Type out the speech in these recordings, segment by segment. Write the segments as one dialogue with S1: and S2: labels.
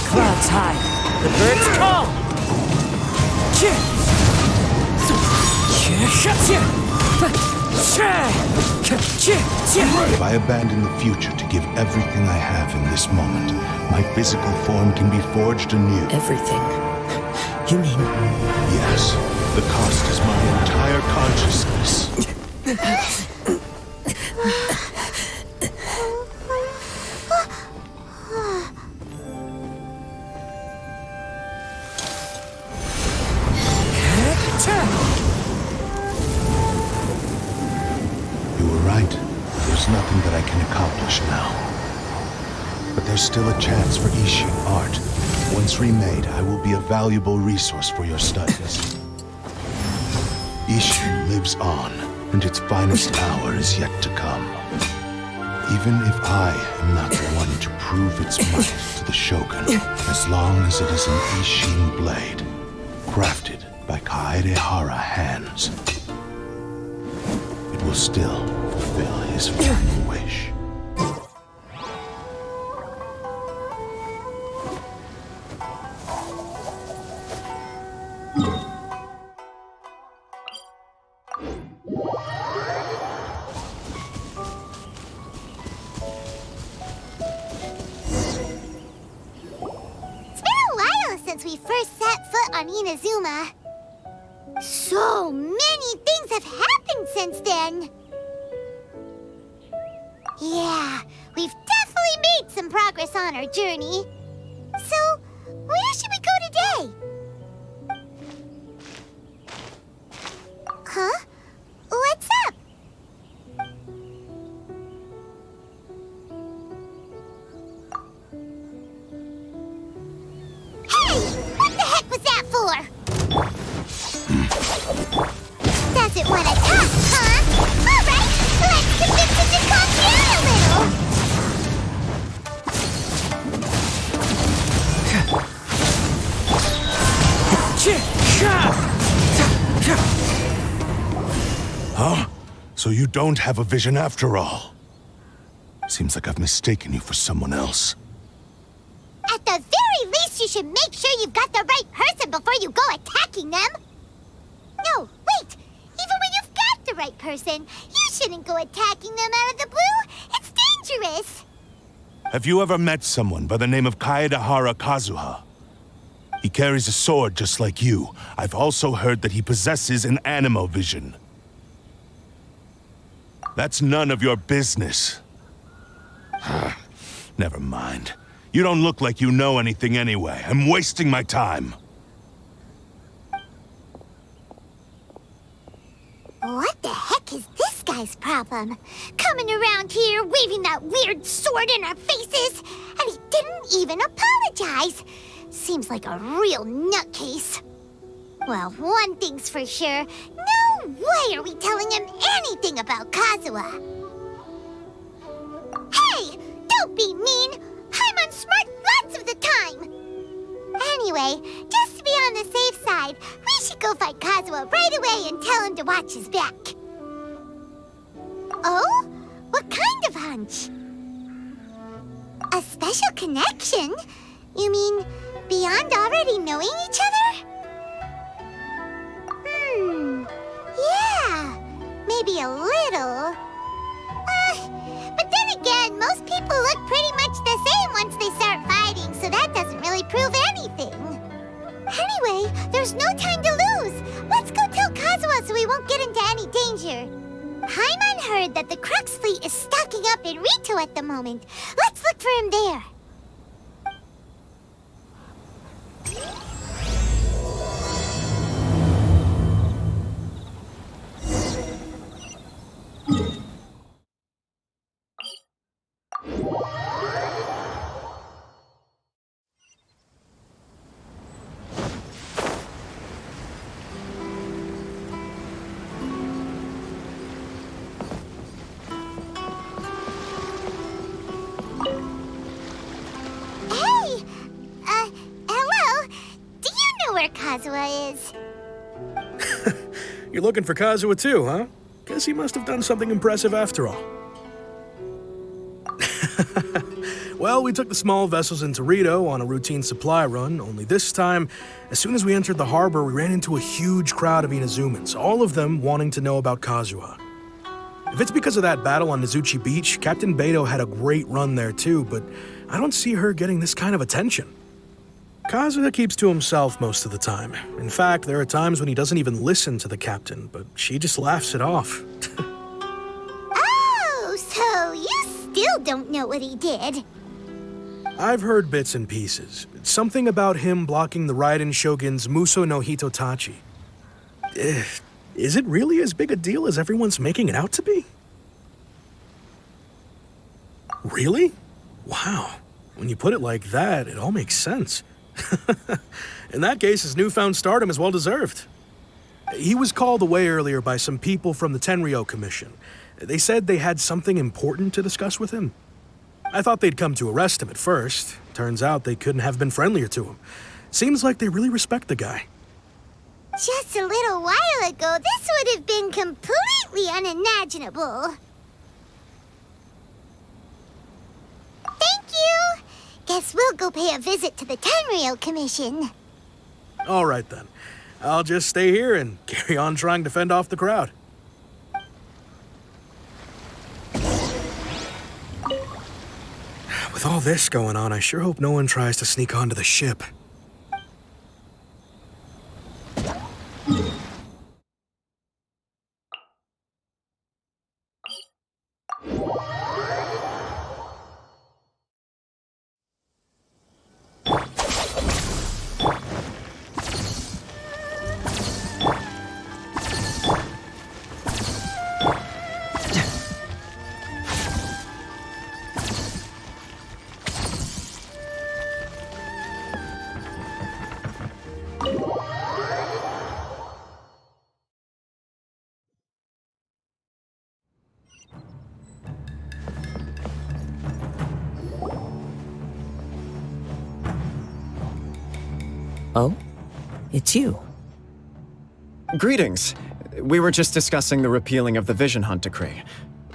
S1: Clouds high, the birds call.
S2: If I abandon the future to give everything I have in this moment, my physical form can be forged anew.
S1: Everything? You mean?
S2: Yes. The cost is my entire consciousness. You were right. There's nothing that I can accomplish now. But there's still a chance for Isshin art. Once remade, I will be a valuable resource for your studies. Isshin lives on, and its finest hour is yet to come. Even if I am not the one to prove its might to the Shogun, as long as it is an Isshin Blade, crafted by Kaedehara hands, it will still fulfill his final wish.
S3: So many things have happened since then. Yeah, we've definitely made some progress on our journey. So, where should we go today? Huh? What's up? Hey! What the heck was that for? Doesn't want to talk, huh? All right, let's convince him to calm down a little.
S2: Huh? So you don't have a vision after all? Seems like I've mistaken you for someone else.
S3: At the very least, you should make sure you've got the right person before you go attacking them. No, wait! Even when you've got the right person, you shouldn't go attacking them out of the blue. It's dangerous.
S2: Have you ever met someone by the name of Kaedehara Kazuha? He carries a sword just like you. I've also heard that he possesses an animo vision. That's none of your business. Never mind. You don't look like you know anything anyway. I'm wasting my time.
S3: What the heck is this guy's problem? Coming around here, waving that weird sword in our faces, and he didn't even apologize. Seems like a real nutcase. Well, one thing's for sure. No way are we telling him anything about Kazuha. Hey! Don't be mean! I'm unsmart lots of the time! Anyway, just to be on the safe side, we should go find Kazuha right away and tell him to watch his back. Oh? What kind of hunch? A special connection? You mean beyond already knowing each other? Yeah, maybe a little. But then again, most people look pretty much the same once they start fighting, so that doesn't really prove anything. Anyway, there's no time to lose. Let's go tell Kazuha so we won't get into any danger. Paimon heard that the Crux fleet is stocking up in Rito at the moment. Let's look for him there. where Kazuha is.
S4: You're looking for Kazuha too, huh? Guess he must have done something impressive after all. Well, we took the small vessels into Rito on a routine supply run, only this time, as soon as we entered the harbor, we ran into a huge crowd of Inazumans, all of them wanting to know about Kazuha. If it's because of that battle on Nizuchi Beach, Captain Beto had a great run there too, but I don't see her getting this kind of attention. Kazuha keeps to himself most of the time. In fact, there are times when he doesn't even listen to the captain, but she just laughs it off.
S3: Oh, so you still don't know what he did?
S4: I've heard bits and pieces. Something about him blocking the Raiden Shogun's Muso no Hitotachi. Is it really as big a deal as everyone's making it out to be? Really? Wow. When you put it like that, it all makes sense. In that case, his newfound stardom is well deserved. He was called away earlier by some people from the Tenryou Commission. They said they had something important to discuss with him. I thought they'd come to arrest him at first. Turns out they couldn't have been friendlier to him. Seems like they really respect the guy.
S3: Just a little while ago, this would have been completely unimaginable. Thank you! Guess we'll go pay a visit to the Tenryou Commission.
S4: All right then. I'll just stay here and carry on trying to fend off the crowd. With all this going on, I sure hope no one tries to sneak onto the ship.
S1: Oh? It's you.
S5: Greetings. We were just discussing the repealing of the Vision Hunt decree.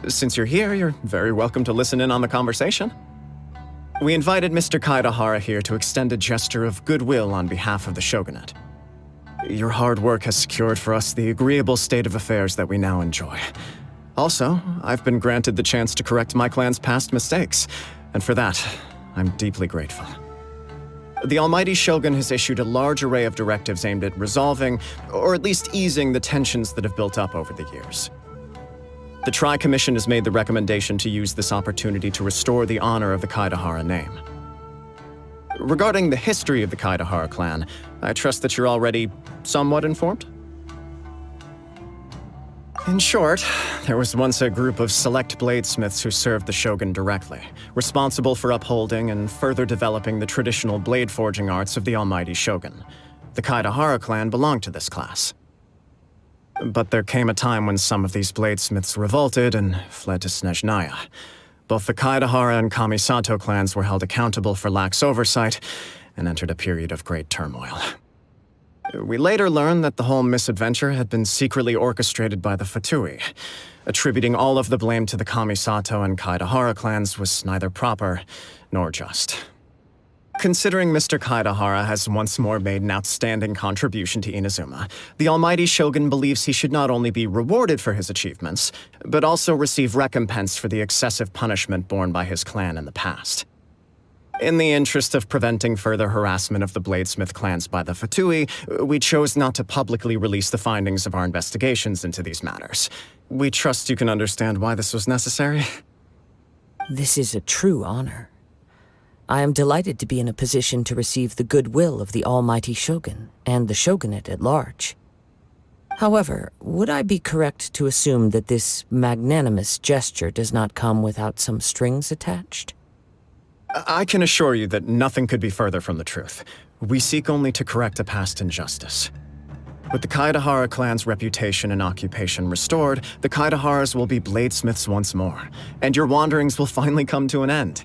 S5: Since you're here, you're very welcome to listen in on the conversation. We invited Mr. Kaidahara here to extend a gesture of goodwill on behalf of the Shogunate. Your hard work has secured for us the agreeable state of affairs that we now enjoy. Also, I've been granted the chance to correct my clan's past mistakes, and for that, I'm deeply grateful. The Almighty Shogun has issued a large array of directives aimed at resolving, or at least easing, the tensions that have built up over the years. The Tri-Commission has made the recommendation to use this opportunity to restore the honor of the Kaidahara name. Regarding the history of the Kaidahara clan, I trust that you're already somewhat informed? In short, there was once a group of select bladesmiths who served the Shogun directly, responsible for upholding and further developing the traditional blade forging arts of the Almighty Shogun. The Kaidahara clan belonged to this class. But there came a time when some of these bladesmiths revolted and fled to Snezhnaya. Both the Kaidahara and Kamisato clans were held accountable for lax oversight and entered a period of great turmoil. We later learned that the whole misadventure had been secretly orchestrated by the Fatui. Attributing all of the blame to the Kamisato and Kaidahara clans was neither proper nor just. Considering Mr. Kaidahara has once more made an outstanding contribution to Inazuma, the Almighty Shogun believes he should not only be rewarded for his achievements, but also receive recompense for the excessive punishment borne by his clan in the past. In the interest of preventing further harassment of the bladesmith clans by the Fatui, we chose not to publicly release the findings of our investigations into these matters. We trust you can understand why this was necessary.
S1: This is a true honor. I am delighted to be in a position to receive the goodwill of the Almighty Shogun and the Shogunate at large. However, would I be correct to assume that this magnanimous gesture does not come without some strings attached?
S5: I can assure you that nothing could be further from the truth. We seek only to correct a past injustice. With the Kaidahara clan's reputation and occupation restored, the Kaidaharas will be bladesmiths once more, and your wanderings will finally come to an end.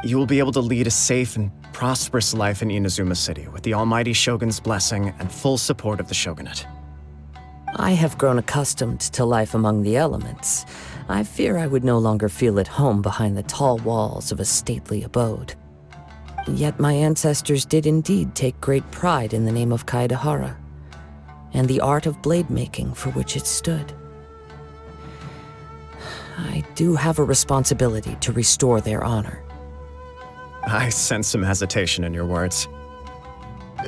S5: You will be able to lead a safe and prosperous life in Inazuma City with the almighty Shogun's blessing and full support of the Shogunate.
S1: I have grown accustomed to life among the elements. I fear I would no longer feel at home behind the tall walls of a stately abode. Yet my ancestors did indeed take great pride in the name of Kaedahara, and the art of blade making for which it stood. I do have a responsibility to restore their honor.
S5: I sense some hesitation in your words.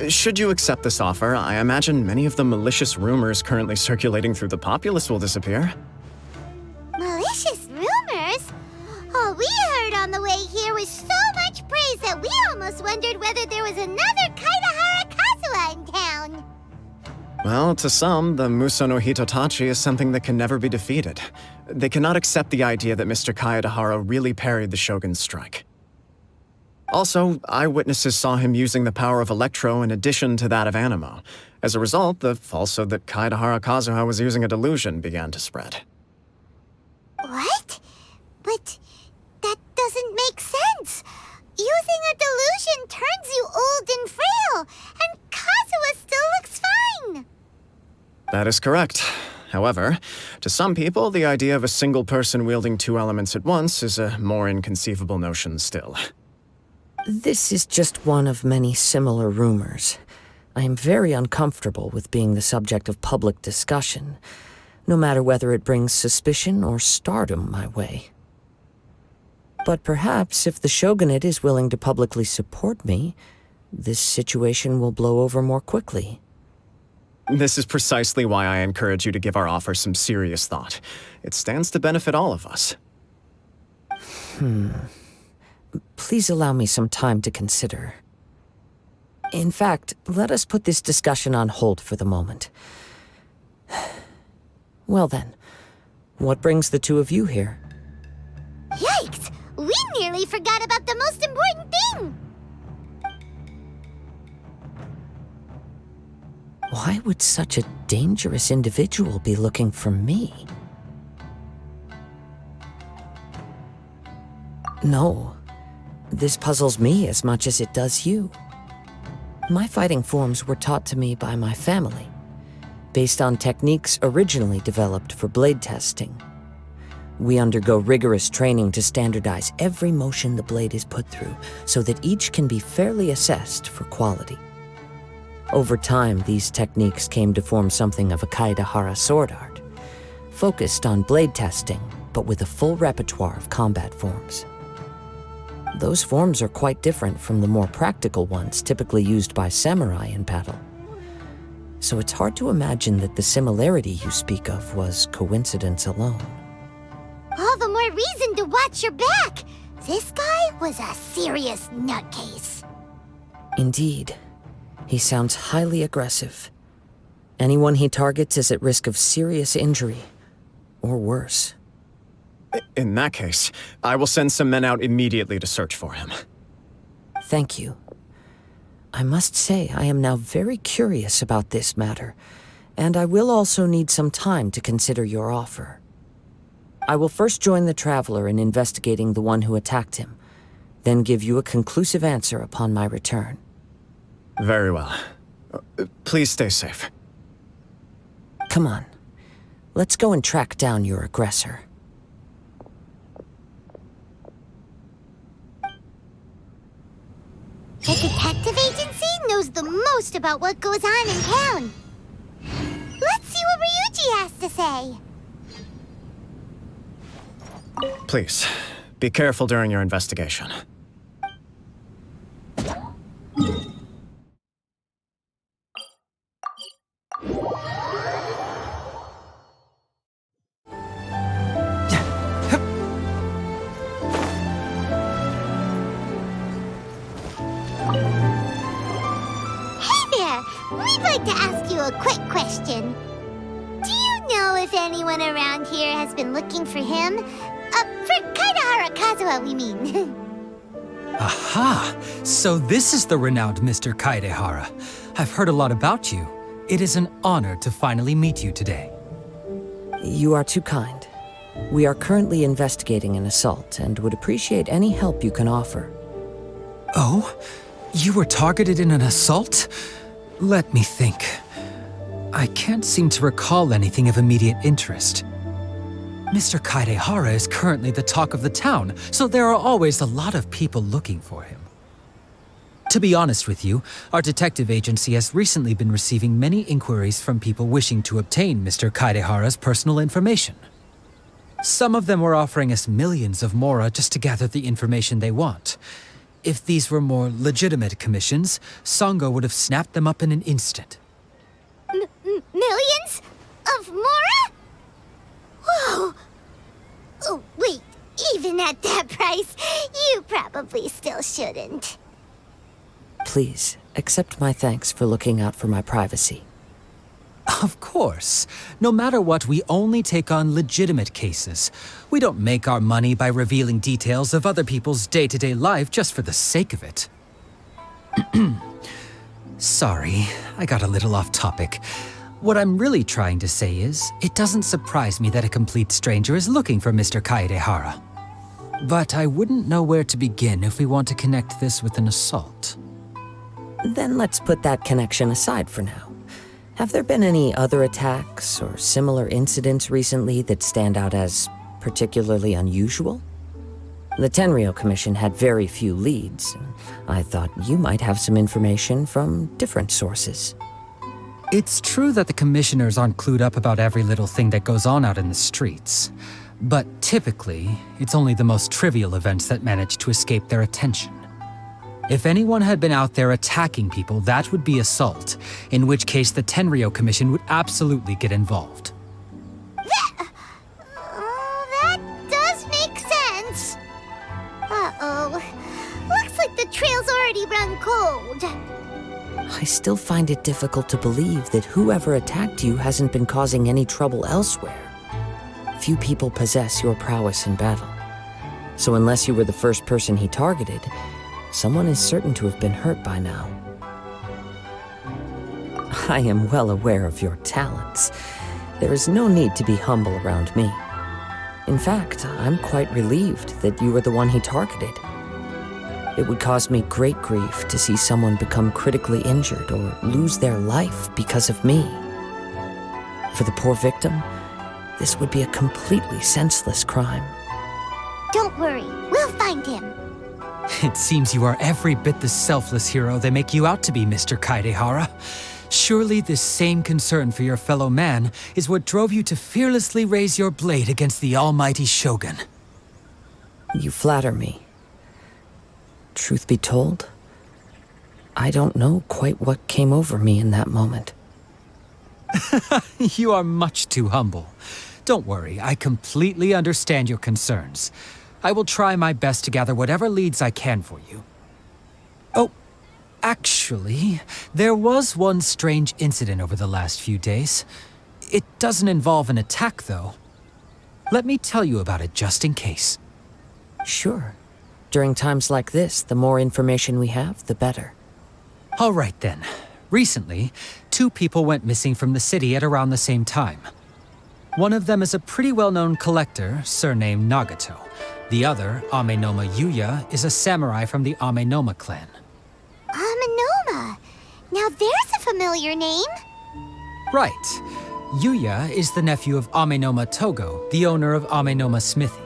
S5: Should you accept this offer, I imagine many of the malicious rumors currently circulating through the populace will disappear.
S3: Malicious rumors? All we heard on the way here was so much praise that we almost wondered whether there was another Kaedahara Kazuha in town.
S5: Well, to some, the Muso no Hitotachi is something that can never be defeated. They cannot accept the idea that Mr. Kaedahara really parried the Shogun's strike. Also, eyewitnesses saw him using the power of Electro in addition to that of Anemo. As a result, the falsehood that Kaedahara Kazuha was using a delusion began to spread.
S3: What? But that doesn't make sense. Using a delusion turns you old and frail, and Kazuha still looks fine.
S5: That is correct. However, to some people, the idea of a single person wielding two elements at once is a more inconceivable notion still.
S1: This is just one of many similar rumors. I am very uncomfortable with being the subject of public discussion, no matter whether it brings suspicion or stardom my way. But perhaps if the Shogunate is willing to publicly support me, this situation will blow over more quickly.
S5: This is precisely why I encourage you to give our offer some serious thought. It stands to benefit all of us.
S1: Please allow me some time to consider. In fact, let us put this discussion on hold for the moment. Well then, what brings the two of you here?
S3: Yikes! We nearly forgot about the most important thing!
S1: Why would such a dangerous individual be looking for me? No. This puzzles me as much as it does you. My fighting forms were taught to me by my family, based on techniques originally developed for blade testing. We undergo rigorous training to standardize every motion the blade is put through, so that each can be fairly assessed for quality. Over time, these techniques came to form something of a Kaedahara sword art, focused on blade testing, but with a full repertoire of combat forms. Those forms are quite different from the more practical ones typically used by samurai in battle. So it's hard to imagine that the similarity you speak of was coincidence alone.
S3: All the more reason to watch your back! This guy was a serious nutcase.
S1: Indeed. He sounds highly aggressive. Anyone he targets is at risk of serious injury, or worse.
S5: In that case, I will send some men out immediately to search for him.
S1: Thank you. I must say I am now very curious about this matter, and I will also need some time to consider your offer. I will first join the Traveler in investigating the one who attacked him, then give you a conclusive answer upon my return.
S5: Very well. Please stay safe.
S1: Come on. Let's go and track down your aggressor.
S3: The detective agency knows the most about what goes on in town. Let's see what Ryuji has to say.
S5: Please, be careful during your investigation.
S3: We'd like to ask you a quick question. Do you know if anyone around here has been looking for him? For Kaedahara Kazuha, we mean.
S6: Aha! So this is the renowned Mr. Kaedahara. I've heard a lot about you. It is an honor to finally meet you today.
S1: You are too kind. We are currently investigating an assault and would appreciate any help you can offer.
S6: Oh? You were targeted in an assault? Let me think. I can't seem to recall anything of immediate interest. Mr. Kaidehara is currently the talk of the town, so there are always a lot of people looking for him. To be honest with you, our detective agency has recently been receiving many inquiries from people wishing to obtain Mr. Kaidehara's personal information. Some of them were offering us millions of mora just to gather the information they want. If these were more legitimate commissions, Sango would have snapped them up in an instant.
S3: Millions? Of mora? Whoa! Oh, wait, even at that price, you probably still shouldn't.
S1: Please, accept my thanks for looking out for my privacy.
S6: Of course. No matter what, we only take on legitimate cases. We don't make our money by revealing details of other people's day-to-day life just for the sake of it. Sorry, I got a little off topic. What I'm really trying to say is, it doesn't surprise me that a complete stranger is looking for Mr. Kaidehara. But I wouldn't know where to begin if we want to connect this with an assault.
S1: Then let's put that connection aside for now. Have there been any other attacks or similar incidents recently that stand out as particularly unusual? The Tenryou Commission had very few leads. I thought you might have some information from different sources.
S6: It's true that the commissioners aren't clued up about every little thing that goes on out in the streets. But typically, it's only the most trivial events that manage to escape their attention. If anyone had been out there attacking people, that would be assault, in which case the Tenryou Commission would absolutely get involved.
S3: That does make sense. Uh-oh. Looks like the trail's already run cold.
S1: I still find it difficult to believe that whoever attacked you hasn't been causing any trouble elsewhere. Few people possess your prowess in battle. So unless you were the first person he targeted, someone is certain to have been hurt by now. I am well aware of your talents. There is no need to be humble around me. In fact, I'm quite relieved that you were the one he targeted. It would cause me great grief to see someone become critically injured or lose their life because of me. For the poor victim, this would be a completely senseless crime.
S3: Don't worry, we'll find him.
S6: It seems you are every bit the selfless hero they make you out to be, Mr. Kaidehara. Surely this same concern for your fellow man is what drove you to fearlessly raise your blade against the almighty Shogun.
S1: You flatter me. Truth be told, I don't know quite what came over me in that moment.
S6: You are much too humble. Don't worry, I completely understand your concerns. I will try my best to gather whatever leads I can for you. Oh, actually, there was one strange incident over the last few days. It doesn't involve an attack, though. Let me tell you about it just in case.
S1: Sure. During times like this, the more information we have, the better.
S6: All right, then. Recently, 2 people went missing from the city at around the same time. One of them is a pretty well-known collector, surnamed Nagato. The other, Amenoma Yuuya, is a samurai from the Amenoma clan.
S3: Amenoma! Now there's a familiar name.
S6: Right. Yuuya is the nephew of Amenoma Togo, the owner of Amenoma Smithy.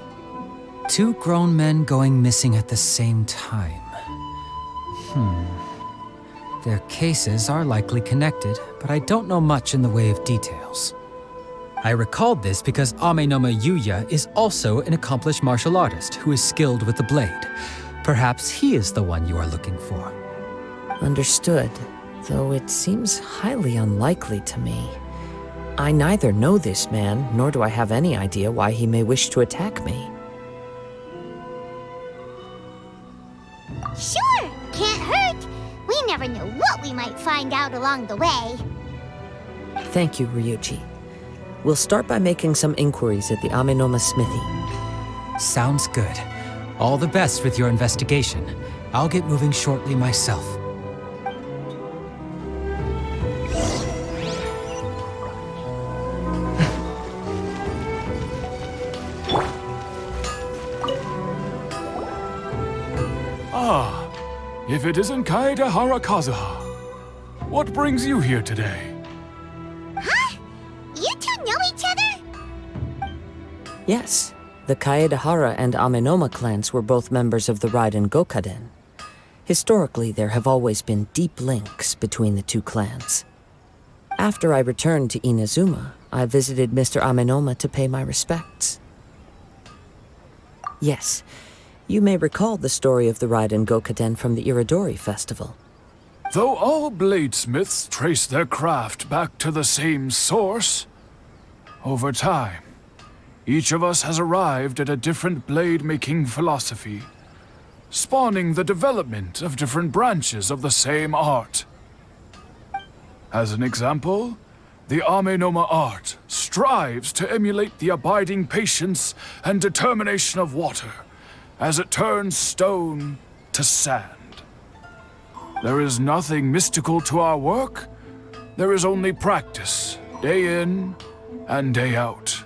S6: 2 grown men going missing at the same time. Their cases are likely connected, but I don't know much in the way of details. I recalled this because Amenoma Yuuya is also an accomplished martial artist who is skilled with the blade. Perhaps he is the one you are looking for.
S1: Understood, though it seems highly unlikely to me. I neither know this man, nor do I have any idea why he may wish to attack me.
S3: Sure, can't hurt. We never know what we might find out along the way.
S1: Thank you, Ryuji. We'll start by making some inquiries at the Amenoma Smithy.
S6: Sounds good. All the best with your investigation. I'll get moving shortly myself.
S7: If it isn't Kaedehara Kazuha, what brings you here today?
S3: Huh? You two know each other?
S1: Yes, the Kaedehara and Amenoma clans were both members of the Raiden Gokaden. Historically, there have always been deep links between the two clans. After I returned to Inazuma, I visited Mr. Amenoma to pay my respects. Yes, you may recall the story of the Raiden Gokaden from the Iridori Festival.
S7: Though all bladesmiths trace their craft back to the same source, over time, each of us has arrived at a different blade-making philosophy, spawning the development of different branches of the same art. As an example, the Amenoma art strives to emulate the abiding patience and determination of water as it turns stone to sand. There is nothing mystical to our work. There is only practice, day in and day out,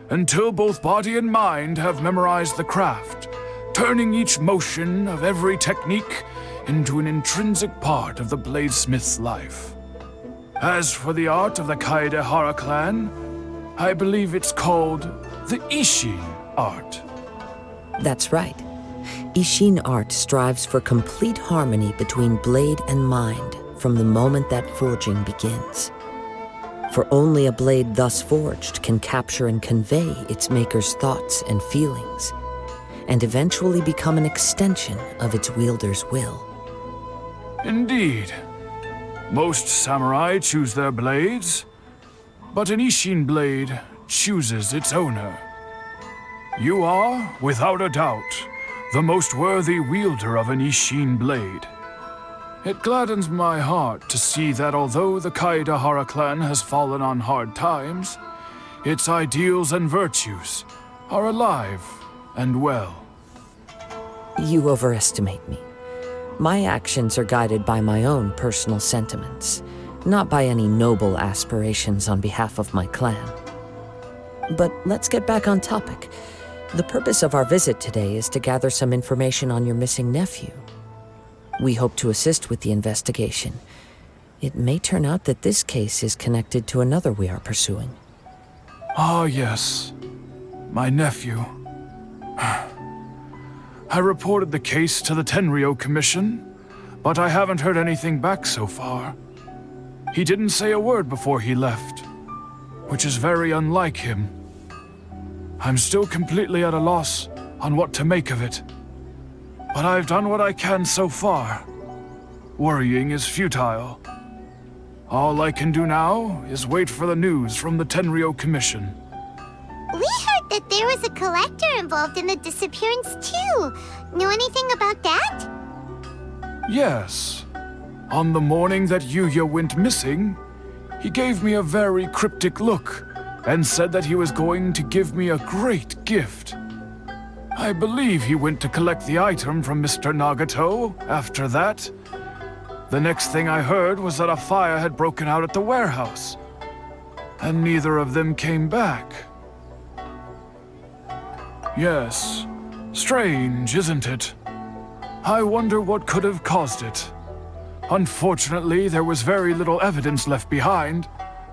S7: until both body and mind have memorized the craft, turning each motion of every technique into an intrinsic part of the bladesmith's life. As for the art of the Kaedehara clan, I believe it's called the Isshin art.
S1: That's right. Isshin art strives for complete harmony between blade and mind from the moment that forging begins. For only a blade thus forged can capture and convey its maker's thoughts and feelings, and eventually become an extension of its wielder's will.
S7: Indeed. Most samurai choose their blades, but an Isshin blade chooses its owner. You are, without a doubt, the most worthy wielder of an Isshin blade. It gladdens my heart to see that although the Kaedehara clan has fallen on hard times, its ideals and virtues are alive and well.
S1: You overestimate me. My actions are guided by my own personal sentiments, not by any noble aspirations on behalf of my clan. But let's get back on topic. The purpose of our visit today is to gather some information on your missing nephew. We hope to assist with the investigation. It may turn out that this case is connected to another we are pursuing.
S7: Ah, yes. My nephew. I reported the case to the Tenryou Commission, but I haven't heard anything back so far. He didn't say a word before he left, which is very unlike him. I'm still completely at a loss on what to make of it, but I've done what I can so far. Worrying is futile. All I can do now is wait for the news from the Tenryou Commission.
S3: We heard that there was a collector involved in the disappearance too. Know anything about that?
S7: Yes. On the morning that Yuuya went missing, he gave me a very cryptic look and said that he was going to give me a great gift. I believe he went to collect the item from Mr. Nagato after that. The next thing I heard was that a fire had broken out at the warehouse, and neither of them came back. Yes, strange, isn't it? I wonder what could have caused it. Unfortunately, there was very little evidence left behind,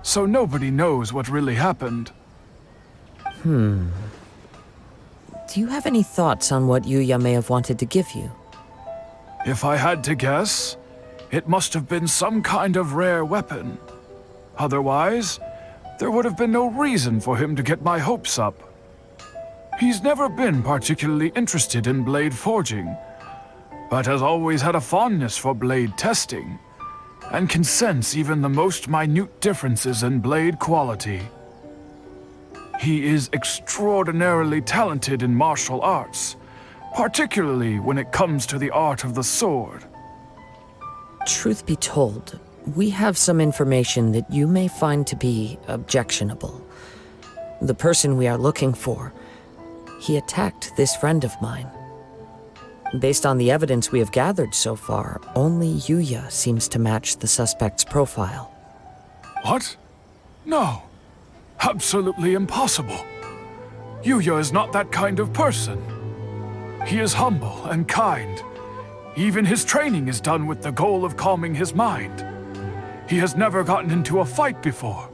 S7: so nobody knows what really happened.
S1: Do you have any thoughts on what Yuuya may have wanted to give you?
S7: If I had to guess, it must have been some kind of rare weapon. Otherwise, there would have been no reason for him to get my hopes up. He's never been particularly interested in blade forging, but has always had a fondness for blade testing, and can sense even the most minute differences in blade quality. He is extraordinarily talented in martial arts, particularly when it comes to the art of the sword.
S1: Truth be told, we have some information that you may find to be objectionable. The person we are looking for, he attacked this friend of mine. Based on the evidence we have gathered so far, only Yuuya seems to match the suspect's profile.
S7: What? No. Absolutely impossible. Yuuya is not that kind of person. He is humble and kind. Even his training is done with the goal of calming his mind. He has never gotten into a fight before.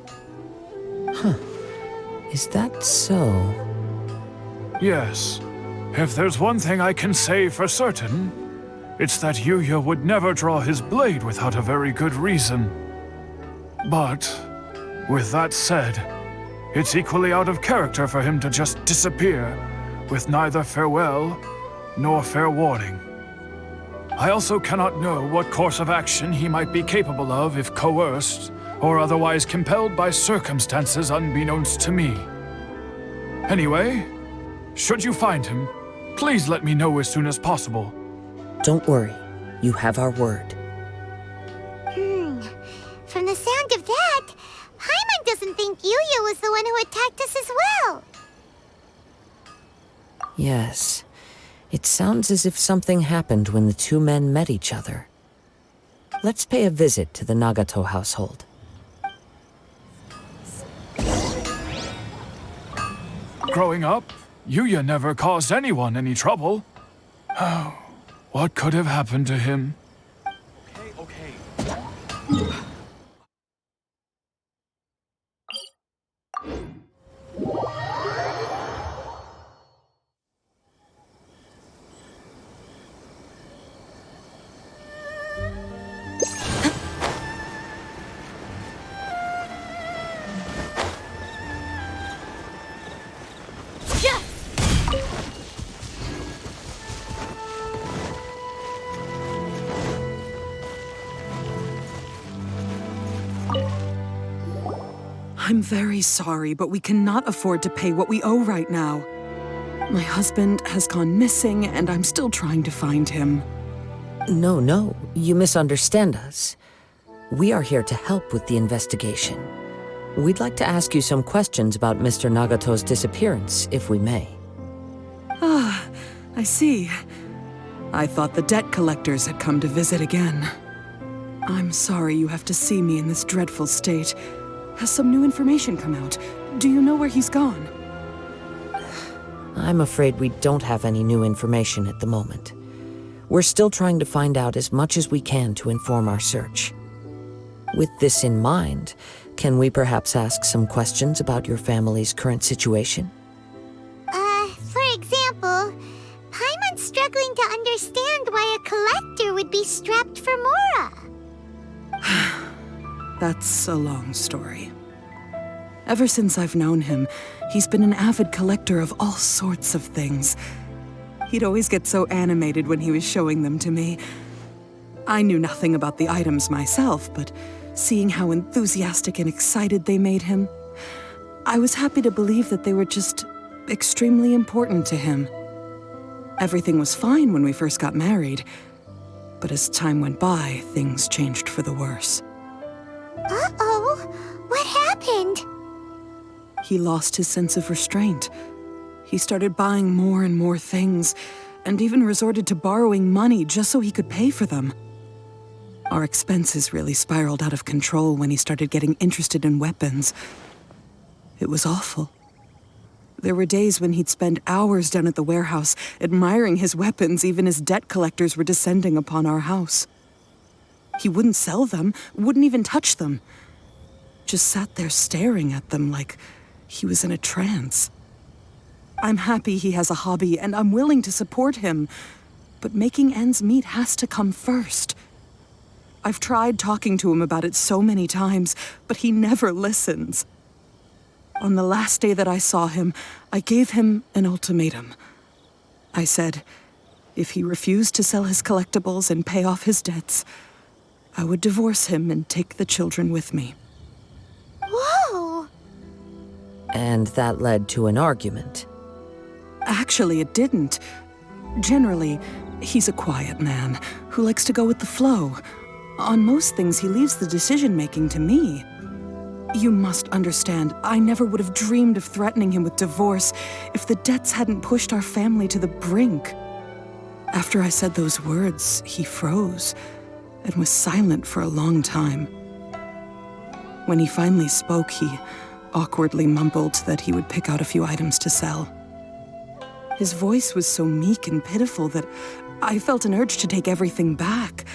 S1: Is that so?
S7: Yes. If there's one thing I can say for certain, it's that Yuuya would never draw his blade without a very good reason. But, with that said, it's equally out of character for him to just disappear, with neither farewell nor fair warning. I also cannot know what course of action he might be capable of if coerced, or otherwise compelled by circumstances unbeknownst to me. Anyway, should you find him, please let me know as soon as possible.
S1: Don't worry. You have our word.
S3: From the sound of that, Paimon doesn't think Yuuya was the one who attacked us as well.
S1: Yes. It sounds as if something happened when the two men met each other. Let's pay a visit to the Nagato household.
S7: Growing up, Yuuya never caused anyone any trouble. Oh, what could have happened to him?
S8: I'm very sorry, but we cannot afford to pay what we owe right now. My husband has gone missing, and I'm still trying to find him.
S1: No, you misunderstand us. We are here to help with the investigation. We'd like to ask you some questions about Mr. Nagato's disappearance, if we may.
S8: Ah, I see. I thought the debt collectors had come to visit again. I'm sorry you have to see me in this dreadful state. Has some new information come out? Do you know where he's gone?
S1: I'm afraid we don't have any new information at the moment. We're still trying to find out as much as we can to inform our search. With this in mind, can we perhaps ask some questions about your family's current situation?
S3: For example, Paimon's struggling to understand why a collector would be strapped for Mora.
S8: That's a long story. Ever since I've known him, he's been an avid collector of all sorts of things. He'd always get so animated when he was showing them to me. I knew nothing about the items myself, but seeing how enthusiastic and excited they made him, I was happy to believe that they were just extremely important to him. Everything was fine when we first got married, but as time went by, things changed for the worse.
S3: Uh-oh, what happened?
S8: He lost his sense of restraint. He started buying more and more things, and even resorted to borrowing money just so he could pay for them. Our expenses really spiraled out of control when he started getting interested in weapons. It was awful. There were days when he'd spend hours down at the warehouse, admiring his weapons even as debt collectors were descending upon our house. He wouldn't sell them, wouldn't even touch them. Just sat there staring at them like he was in a trance. I'm happy he has a hobby, and I'm willing to support him. But making ends meet has to come first. I've tried talking to him about it so many times, but he never listens. On the last day that I saw him, I gave him an ultimatum. I said, if he refused to sell his collectibles and pay off his debts, I would divorce him and take the children with me.
S3: Whoa!
S1: And that led to an argument.
S8: Actually, it didn't. Generally, he's a quiet man who likes to go with the flow. On most things, he leaves the decision-making to me. You must understand, I never would have dreamed of threatening him with divorce if the debts hadn't pushed our family to the brink. After I said those words, he froze and was silent for a long time. When he finally spoke, he awkwardly mumbled that he would pick out a few items to sell. His voice was so meek and pitiful that I felt an urge to take everything back.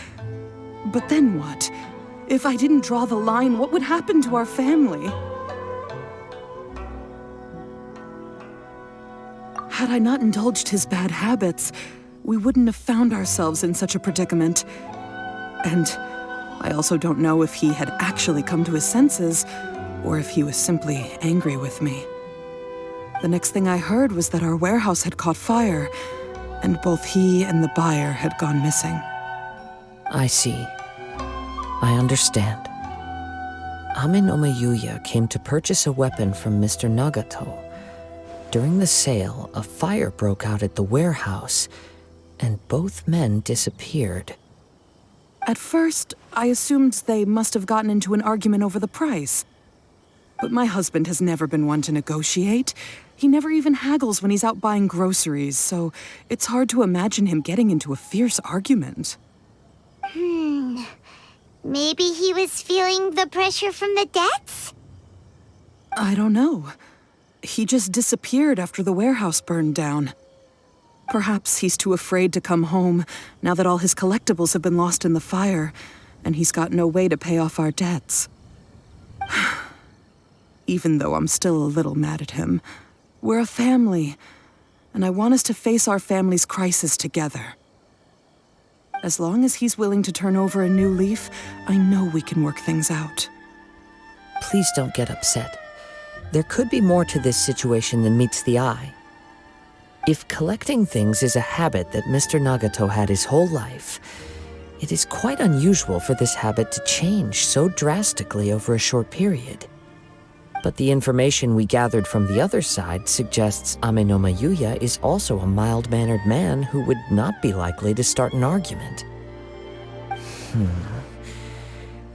S8: But then what? If I didn't draw the line, what would happen to our family? Had I not indulged his bad habits, we wouldn't have found ourselves in such a predicament. And I also don't know if he had actually come to his senses, or if he was simply angry with me. The next thing I heard was that our warehouse had caught fire, and both he and the buyer had gone missing.
S1: I see. I understand. Amenoma Yuuya came to purchase a weapon from Mr. Nagato. During the sale, a fire broke out at the warehouse, and both men disappeared.
S8: At first, I assumed they must have gotten into an argument over the price. But my husband has never been one to negotiate. He never even haggles when he's out buying groceries, so it's hard to imagine him getting into a fierce argument.
S3: Maybe he was feeling the pressure from the debts?
S8: I don't know. He just disappeared after the warehouse burned down. Perhaps he's too afraid to come home now that all his collectibles have been lost in the fire, and he's got no way to pay off our debts. Even though I'm still a little mad at him, we're a family, and I want us to face our family's crisis together. As long as he's willing to turn over a new leaf, I know we can work things out.
S1: Please don't get upset. There could be more to this situation than meets the eye. If collecting things is a habit that Mr. Nagato had his whole life, it is quite unusual for this habit to change so drastically over a short period. But the information we gathered from the other side suggests Amenoma Yuuya is also a mild-mannered man who would not be likely to start an argument.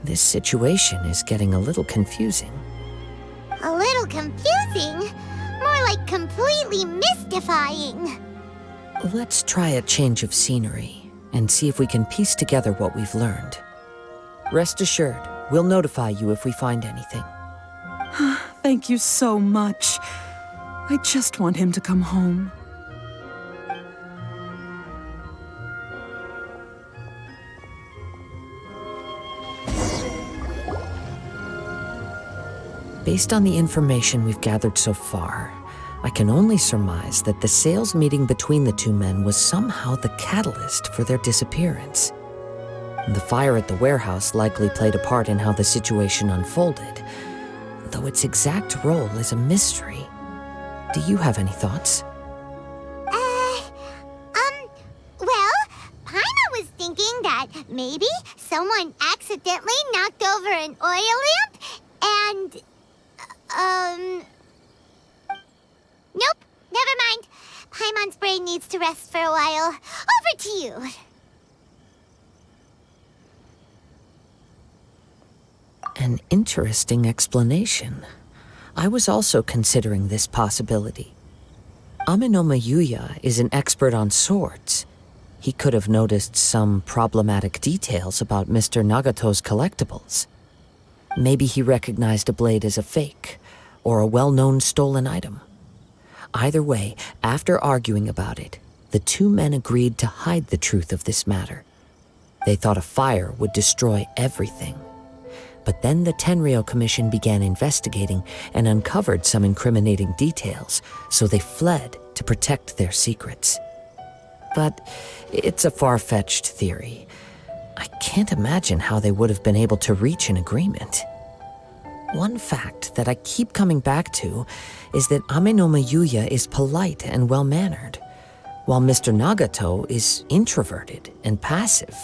S1: This situation is getting a little confusing.
S3: A little confusing? More like completely mystifying.
S1: Let's try a change of scenery and see if we can piece together what we've learned. Rest assured, we'll notify you if we find anything.
S8: Thank you so much. I just want him to come home.
S1: Based on the information we've gathered so far, I can only surmise that the sales meeting between the two men was somehow the catalyst for their disappearance. The fire at the warehouse likely played a part in how the situation unfolded, though its exact role is a mystery. Do you have any thoughts?
S3: Well, Paimon was thinking that maybe someone accidentally knocked over an oil lamp and, nope, never mind. Paimon's brain needs to rest for a while. Over to you.
S1: An interesting explanation. I was also considering this possibility. Amenoma Yuuya is an expert on swords. He could have noticed some problematic details about Mr. Nagato's collectibles. Maybe he recognized a blade as a fake, or a well-known stolen item. Either way, after arguing about it, the two men agreed to hide the truth of this matter. They thought a fire would destroy everything. But then the Tenryou Commission began investigating and uncovered some incriminating details, so they fled to protect their secrets. But it's a far-fetched theory. I can't imagine how they would have been able to reach an agreement. One fact that I keep coming back to is that Amenoma Yuuya is polite and well-mannered, while Mr. Nagato is introverted and passive.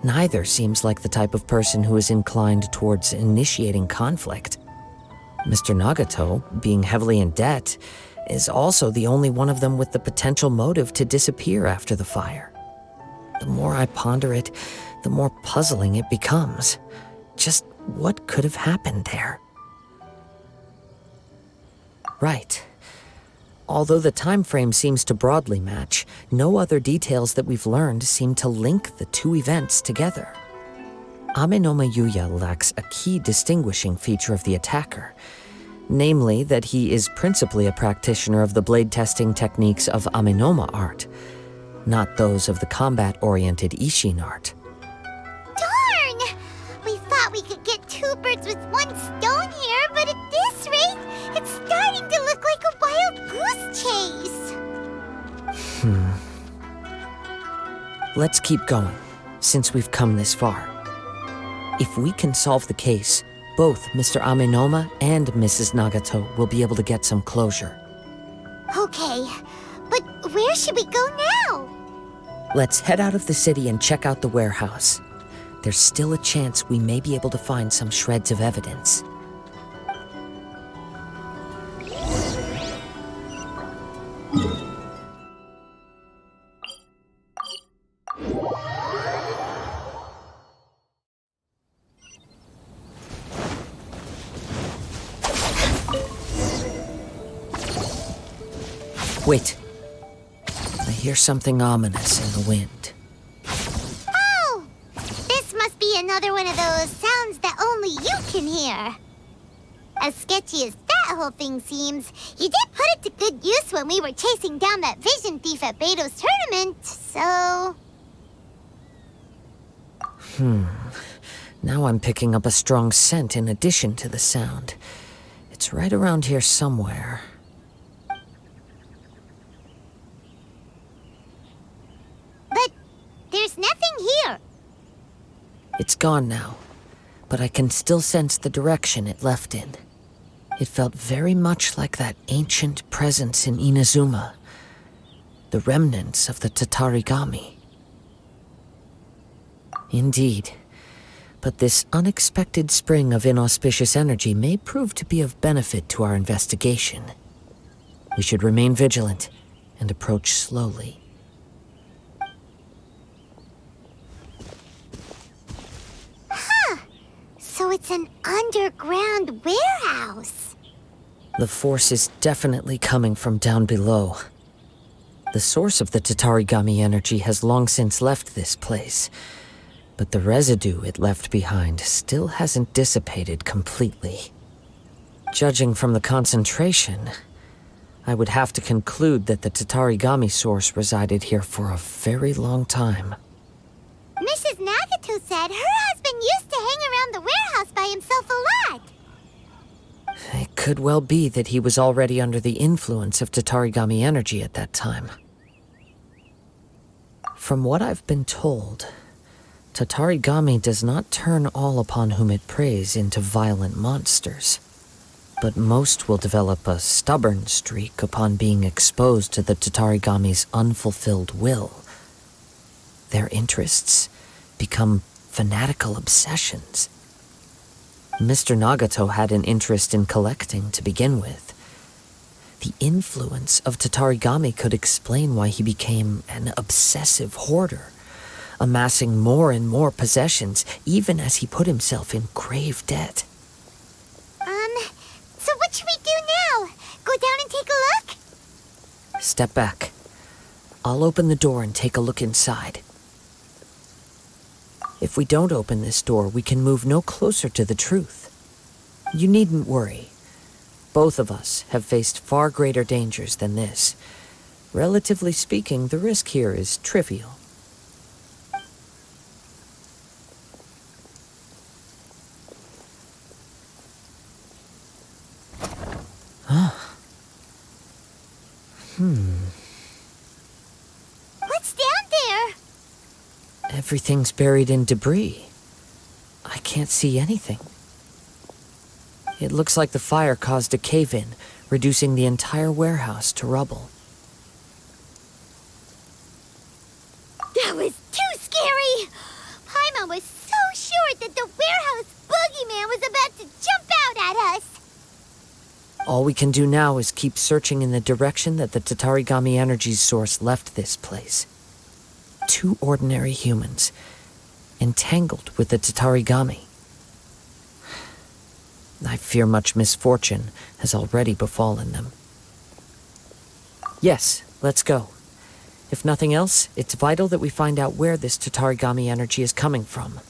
S1: Neither seems like the type of person who is inclined towards initiating conflict. Mr. Nagato, being heavily in debt, is also the only one of them with the potential motive to disappear after the fire. The more I ponder it, the more puzzling it becomes. Just what could have happened there? Right. Although the time frame seems to broadly match, no other details that we've learned seem to link the two events together. Amenoma Yuuya lacks a key distinguishing feature of the attacker, namely that he is principally a practitioner of the blade testing techniques of Amenoma art. not those of the combat-oriented Isshin art.
S3: Darn! We thought we could get two birds with one stone here, but at this rate, it's starting to look like a wild goose chase.
S1: Let's keep going, since we've come this far. If we can solve the case, both Mr. Amenoma and Mrs. Nagato will be able to get some closure.
S3: Okay, but where should we go now?
S1: Let's head out of the city and check out the warehouse. There's still a chance we may be able to find some shreds of evidence. Wait. I hear something ominous in the wind.
S3: Oh! This must be another one of those sounds that only you can hear. As sketchy as that whole thing seems, you did put it to good use when we were chasing down that vision thief at Beto's tournament, so...
S1: Now I'm picking up a strong scent in addition to the sound. It's right around here somewhere.
S3: But there's nothing here.
S1: It's gone now, but I can still sense the direction it left in. It felt very much like that ancient presence in Inazuma, the remnants of the Tatarigami. Indeed, but this unexpected spring of inauspicious energy may prove to be of benefit to our investigation. We should remain vigilant and approach slowly.
S3: So it's an underground warehouse.
S1: The force is definitely coming from down below. The source of the Tatarigami energy has long since left this place, but the residue it left behind still hasn't dissipated completely. Judging from the concentration, I would have to conclude that the Tatarigami source resided here for a very long time.
S3: Mrs. Nagato said her husband used to hang around the warehouse by himself a lot.
S1: It could well be that he was already under the influence of Tatarigami energy at that time. From what I've been told, Tatarigami does not turn all upon whom it preys into violent monsters, but most will develop a stubborn streak upon being exposed to the Tatarigami's unfulfilled will. Their interests become fanatical obsessions. Mr. Nagato had an interest in collecting to begin with. The influence of Tatarigami could explain why he became an obsessive hoarder, amassing more and more possessions, even as he put himself in grave debt.
S3: So what should we do now? Go down and take a look?
S1: Step back. I'll open the door and take a look inside. If we don't open this door, we can move no closer to the truth. You needn't worry. Both of us have faced far greater dangers than this. Relatively speaking, the risk here is trivial.
S3: What's down there?
S1: Everything's buried in debris. I can't see anything. It looks like the fire caused a cave-in, reducing the entire warehouse to rubble.
S3: That was too scary! Paimon was so sure that the warehouse boogeyman was about to jump out at us!
S1: All we can do now is keep searching in the direction that the Tatarigami energy's source left this place. Two ordinary humans, entangled with the Tatarigami. I fear much misfortune has already befallen them. Yes, let's go. If nothing else, it's vital that we find out where this Tatarigami energy is coming from.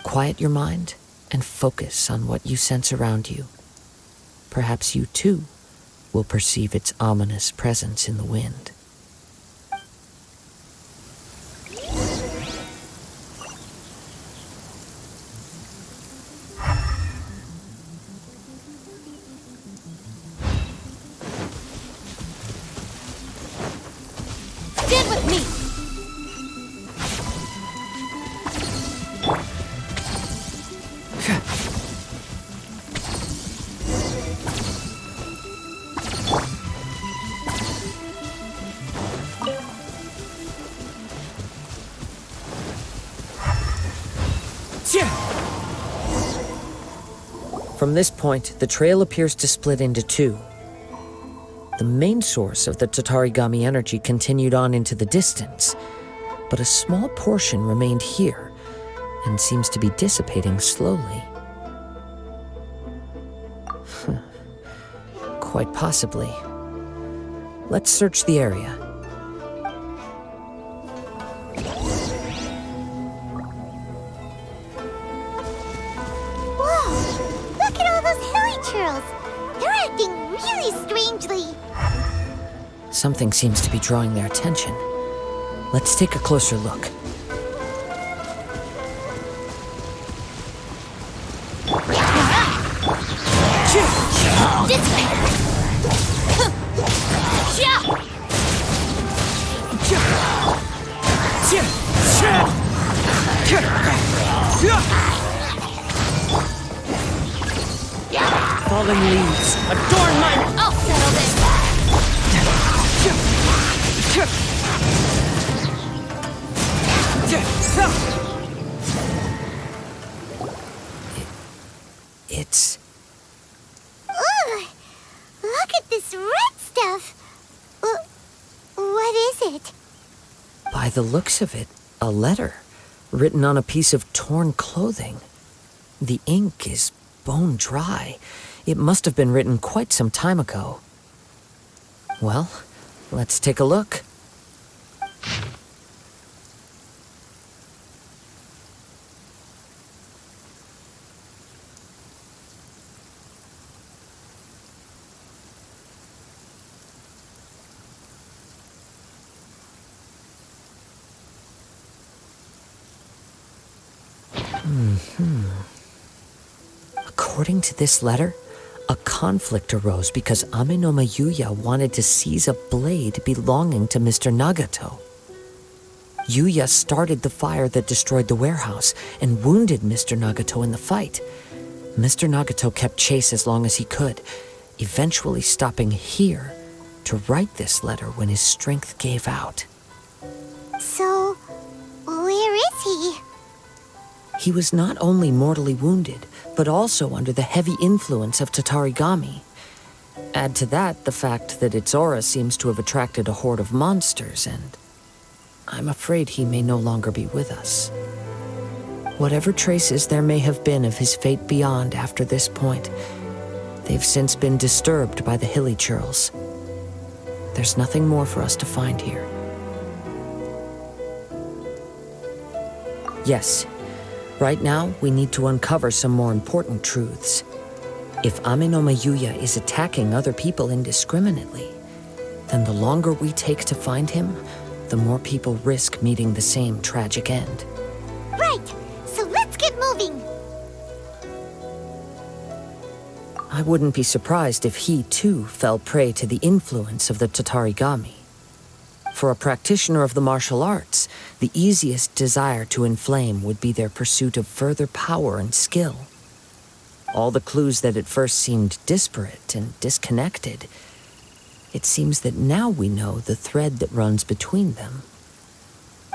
S1: Quiet your mind and focus on what you sense around you. Perhaps you too will perceive its ominous presence in the wind. From this point, the trail appears to split into two. The main source of the Tatarigami energy continued on into the distance, but a small portion remained here and seems to be dissipating slowly. Quite possibly. Let's search the area.
S3: Whoa! Look at all those hilly churls! They're acting really strangely.
S1: Something seems to be drawing their attention. Let's take a closer look.
S3: This way!
S1: Falling leaves, adorn my...
S3: I'll settle this!
S1: It's...
S3: Ugh! Look at this red stuff! What is it?
S1: By the looks of it, a letter written on a piece of torn clothing. The ink is bone dry. It must have been written quite some time ago. Well, let's take a look. According to this letter, a conflict arose because Amenoma Yuuya wanted to seize a blade belonging to Mr. Nagato. Yuuya started the fire that destroyed the warehouse and wounded Mr. Nagato in the fight. Mr. Nagato kept chase as long as he could, eventually stopping here to write this letter when his strength gave out.
S3: So, where is he?
S1: He was not only mortally wounded, but also under the heavy influence of Tatarigami. Add to that the fact that its aura seems to have attracted a horde of monsters, and I'm afraid he may no longer be with us. Whatever traces there may have been of his fate beyond after this point, they've since been disturbed by the hilly churls. There's nothing more for us to find here. Yes. Right now, we need to uncover some more important truths. If Amenoma Yuuya is attacking other people indiscriminately, then the longer we take to find him, the more people risk meeting the same tragic end.
S3: Right! So let's get moving!
S1: I wouldn't be surprised if he, too, fell prey to the influence of the Tatarigami. For a practitioner of the martial arts, the easiest desire to inflame would be their pursuit of further power and skill. All the clues that at first seemed disparate and disconnected, it seems that now we know the thread that runs between them.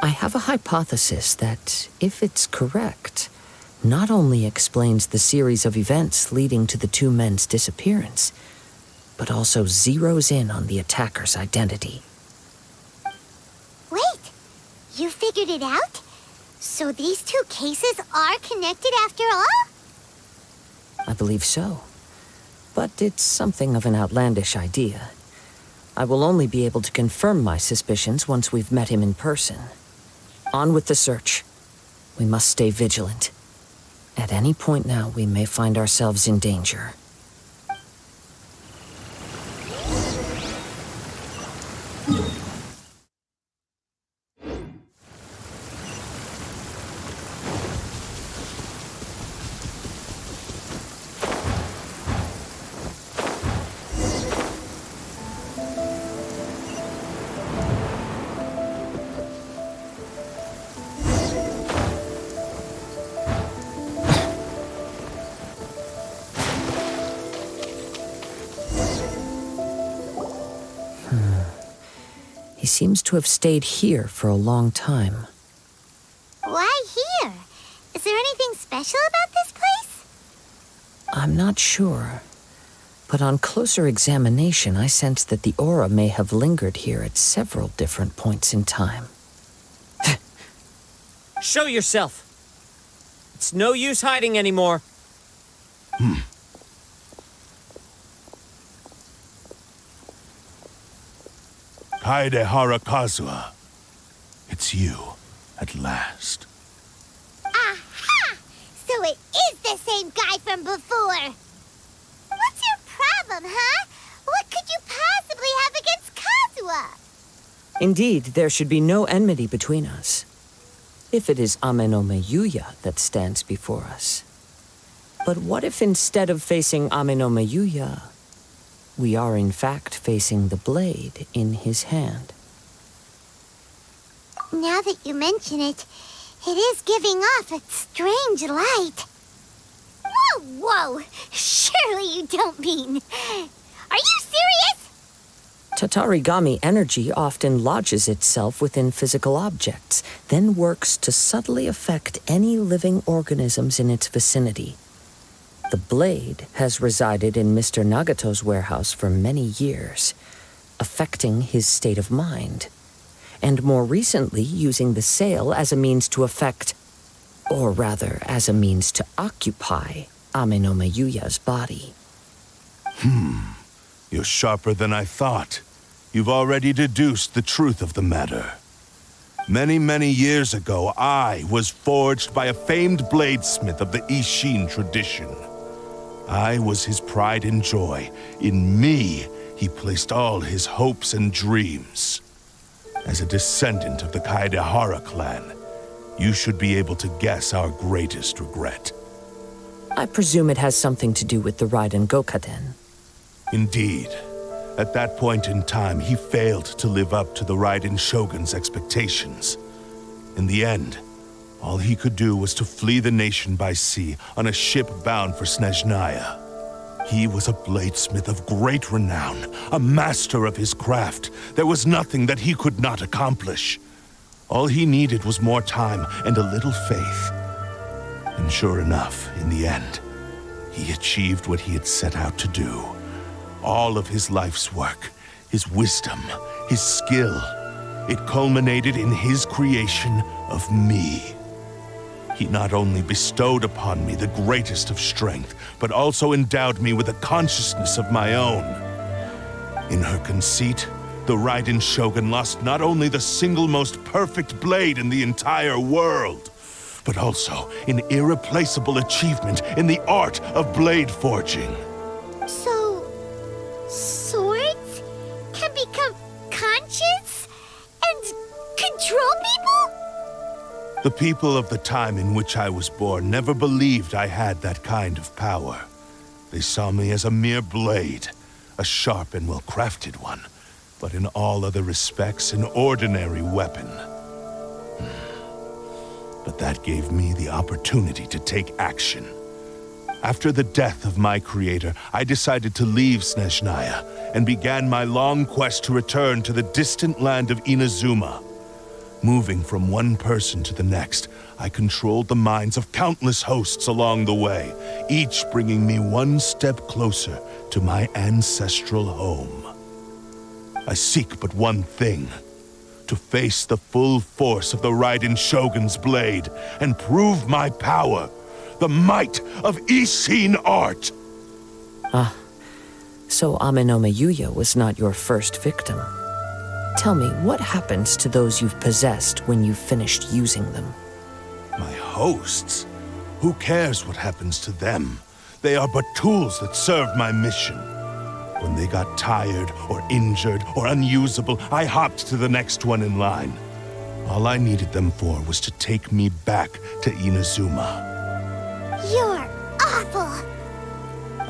S1: I have a hypothesis that, if it's correct, not only explains the series of events leading to the two men's disappearance, but also zeroes in on the attacker's identity.
S3: Wait! You figured it out? So these two cases are connected after all?
S1: I believe so. But it's something of an outlandish idea. I will only be able to confirm my suspicions once we've met him in person. On with the search. We must stay vigilant. At any point now, we may find ourselves in danger. seems to have stayed here for a long time.
S3: Why here? Is there anything special about this place?
S1: I'm not sure. But on closer examination, I sense that the aura may have lingered here at several different points in time. Show yourself! It's no use hiding anymore.
S2: Kaedehara Kazuha. It's you, at last.
S3: Aha! So it is the same guy from before! What's your problem, huh? What could you possibly have against Kazuha?
S1: Indeed, there should be no enmity between us. If it is Amenoma Yuuya that stands before us. But what if instead of facing Amenoma Yuuya, we are in fact facing the blade in his hand?
S3: Now that you mention it, it is giving off a strange light. Whoa, whoa! Surely you don't mean... Are you serious?
S1: Tatarigami energy often lodges itself within physical objects, then works to subtly affect any living organisms in its vicinity. The blade has resided in Mr. Nagato's warehouse for many years, affecting his state of mind, and more recently using the sale as a means to affect, or rather as a means to occupy, Amenoma Yuuya's body.
S2: You're sharper than I thought. You've already deduced the truth of the matter. Many, many years ago, I was forged by a famed bladesmith of the Isshin tradition. I was his pride and joy. In me, he placed all his hopes and dreams. As a descendant of the Kaedehara clan, you should be able to guess our greatest regret.
S1: I presume it has something to do with the Raiden Gokaden.
S2: Indeed. At that point in time, he failed to live up to the Raiden Shogun's expectations. In the end, all he could do was to flee the nation by sea on a ship bound for Snezhnaya. He was a bladesmith of great renown, a master of his craft. There was nothing that he could not accomplish. All he needed was more time and a little faith. And sure enough, in the end, he achieved what he had set out to do. All of his life's work, his wisdom, his skill, it culminated in his creation of me. He not only bestowed upon me the greatest of strength, but also endowed me with a consciousness of my own. In her conceit, the Raiden Shogun lost not only the single most perfect blade in the entire world, but also an irreplaceable achievement in the art of blade forging.
S3: So... swords can become conscious and control people?
S2: The people of the time in which I was born never believed I had that kind of power. They saw me as a mere blade, a sharp and well-crafted one, but in all other respects an ordinary weapon. But that gave me the opportunity to take action. After the death of my creator, I decided to leave Snezhnaya and began my long quest to return to the distant land of Inazuma. Moving from one person to the next, I controlled the minds of countless hosts along the way, each bringing me one step closer to my ancestral home. I seek but one thing: to face the full force of the Raiden Shogun's blade and prove my power, the might of Isshin art.
S1: So Amenoma Yuuya was not your first victim. Tell me, what happens to those you've possessed when you've finished using them?
S2: My hosts? Who cares what happens to them? They are but tools that serve my mission. When they got tired, or injured, or unusable, I hopped to the next one in line. All I needed them for was to take me back to Inazuma.
S3: You're awful!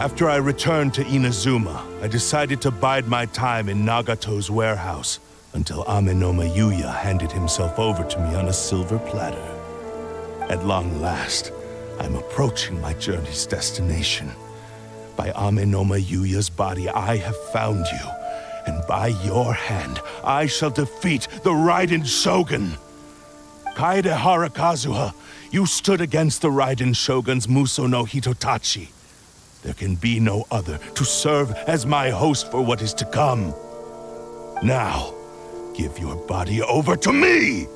S2: After I returned to Inazuma, I decided to bide my time in Nagato's warehouse until Amenoma Yuuya handed himself over to me on a silver platter. At long last, I'm approaching my journey's destination. By Amenoma Yuuya's body, I have found you, and by your hand, I shall defeat the Raiden Shogun. Kaedehara Kazuha, you stood against the Raiden Shogun's Muso no Hitotachi. There can be no other to serve as my host for what is to come. Now, give your body over to me!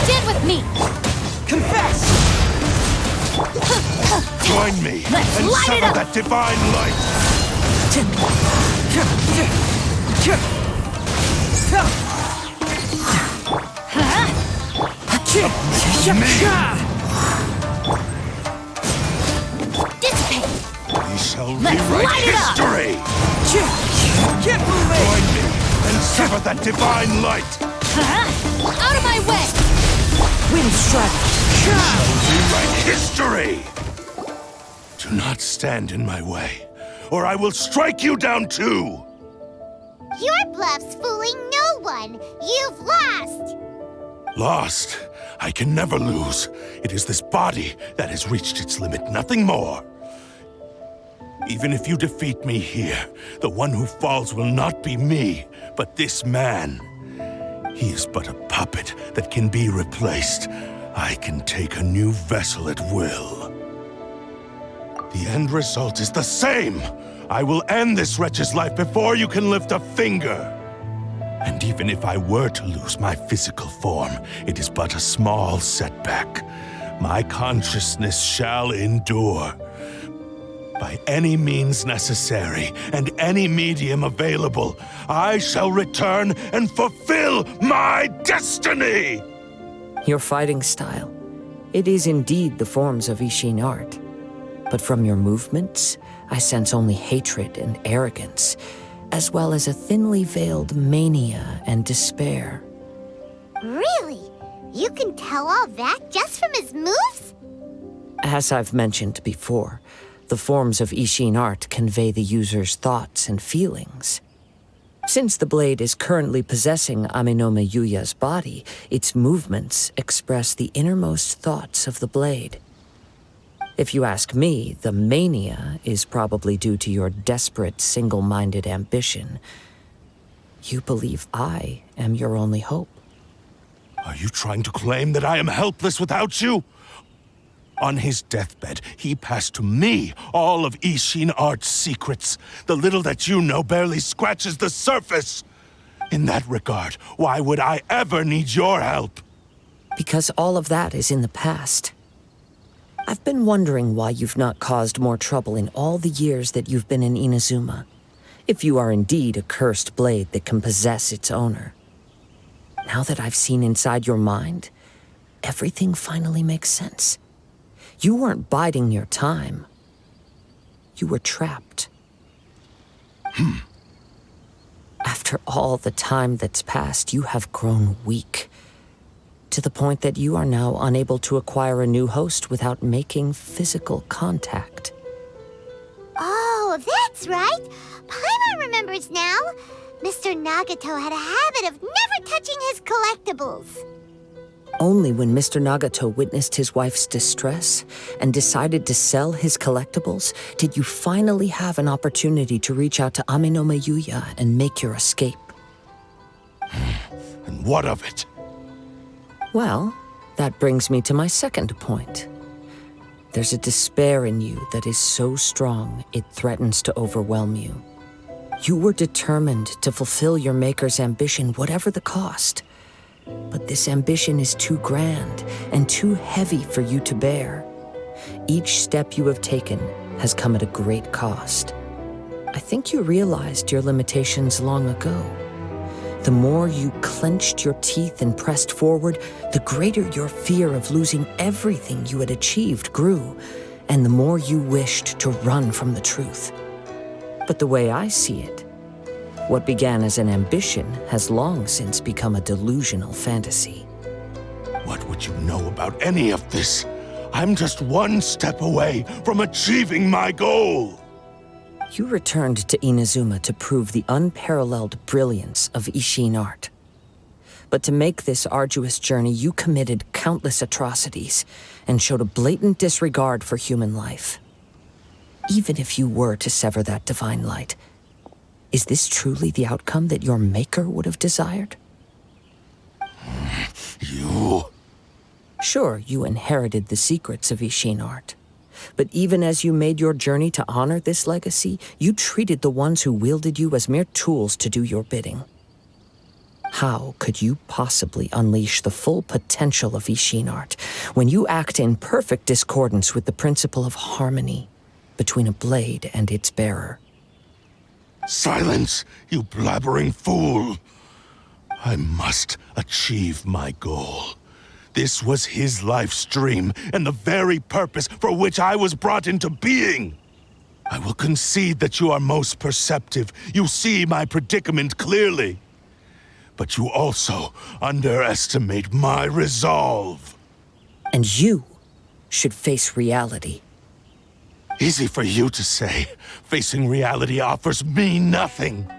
S9: Stand with me!
S6: Confess!
S2: Join me
S9: Let's
S2: and
S9: light it
S2: sever
S9: up!
S2: that divine light!
S9: Dissipate!
S2: We shall
S9: Let's
S2: rewrite
S9: light it up!
S2: history!
S6: Get moving!
S2: Join me and sever that divine light!
S9: Out of my way!
S1: Wind strike!
S2: Rewrite history! Do not stand in my way, or I will strike you down too!
S3: Your bluff's fooling no one. You've lost.
S2: Lost? I can never lose. It is this body that has reached its limit, nothing more. Even if you defeat me here, the one who falls will not be me, but this man. He is but a puppet that can be replaced. I can take a new vessel at will. The end result is the same. I will end this wretch's life before you can lift a finger. And even if I were to lose my physical form, it is but a small setback. My consciousness shall endure. By any means necessary, and any medium available, I shall return and fulfill my destiny!
S1: Your fighting style. It is indeed the forms of Isshin art. But from your movements, I sense only hatred and arrogance, as well as a thinly veiled mania and despair.
S3: Really? You can tell all that just from his moves?
S1: As I've mentioned before, the forms of Isshin art convey the user's thoughts and feelings. Since the blade is currently possessing Amenoma Yuuya's body, its movements express the innermost thoughts of the blade. If you ask me, the mania is probably due to your desperate, single-minded ambition. You believe I am your only hope.
S2: Are you trying to claim that I am helpless without you? On his deathbed, he passed to me all of Isshin art's secrets. The little that you know barely scratches the surface. In that regard, why would I ever need your help?
S1: Because all of that is in the past. I've been wondering why you've not caused more trouble in all the years that you've been in Inazuma. If you are indeed a cursed blade that can possess its owner. Now that I've seen inside your mind, everything finally makes sense. You weren't biding your time. You were trapped. After all the time that's passed, you have grown weak. To the point that you are now unable to acquire a new host without making physical contact.
S3: Oh, that's right. Paimon remembers now. Mr. Nagato had a habit of never touching his collectibles.
S1: Only when Mr. Nagato witnessed his wife's distress and decided to sell his collectibles did you finally have an opportunity to reach out to Amenoma Yuuya and make your escape.
S2: And what of it?
S1: Well, that brings me to my second point. There's a despair in you that is so strong it threatens to overwhelm you. You were determined to fulfill your maker's ambition, whatever the cost. But this ambition is too grand and too heavy for you to bear. Each step you have taken has come at a great cost. I think you realized your limitations long ago. The more you clenched your teeth and pressed forward, the greater your fear of losing everything you had achieved grew, and the more you wished to run from the truth. But the way I see it, what began as an ambition has long since become a delusional fantasy.
S2: What would you know about any of this? I'm just one step away from achieving my goal!
S1: You returned to Inazuma to prove the unparalleled brilliance of Isshin art. But to make this arduous journey, you committed countless atrocities and showed a blatant disregard for human life. Even if you were to sever that divine light, is this truly the outcome that your maker would have desired?
S2: You...
S1: Sure, you inherited the secrets of Isshin art. But even as you made your journey to honor this legacy, you treated the ones who wielded you as mere tools to do your bidding. How could you possibly unleash the full potential of Isshin art when you act in perfect discordance with the principle of harmony between a blade and its bearer?
S2: Silence, you blabbering fool! I must achieve my goal. This was his life's dream, and the very purpose for which I was brought into being. I will concede that you are most perceptive. You see my predicament clearly. But you also underestimate my resolve.
S1: And you should face reality.
S2: Easy for you to say. Facing reality offers me nothing.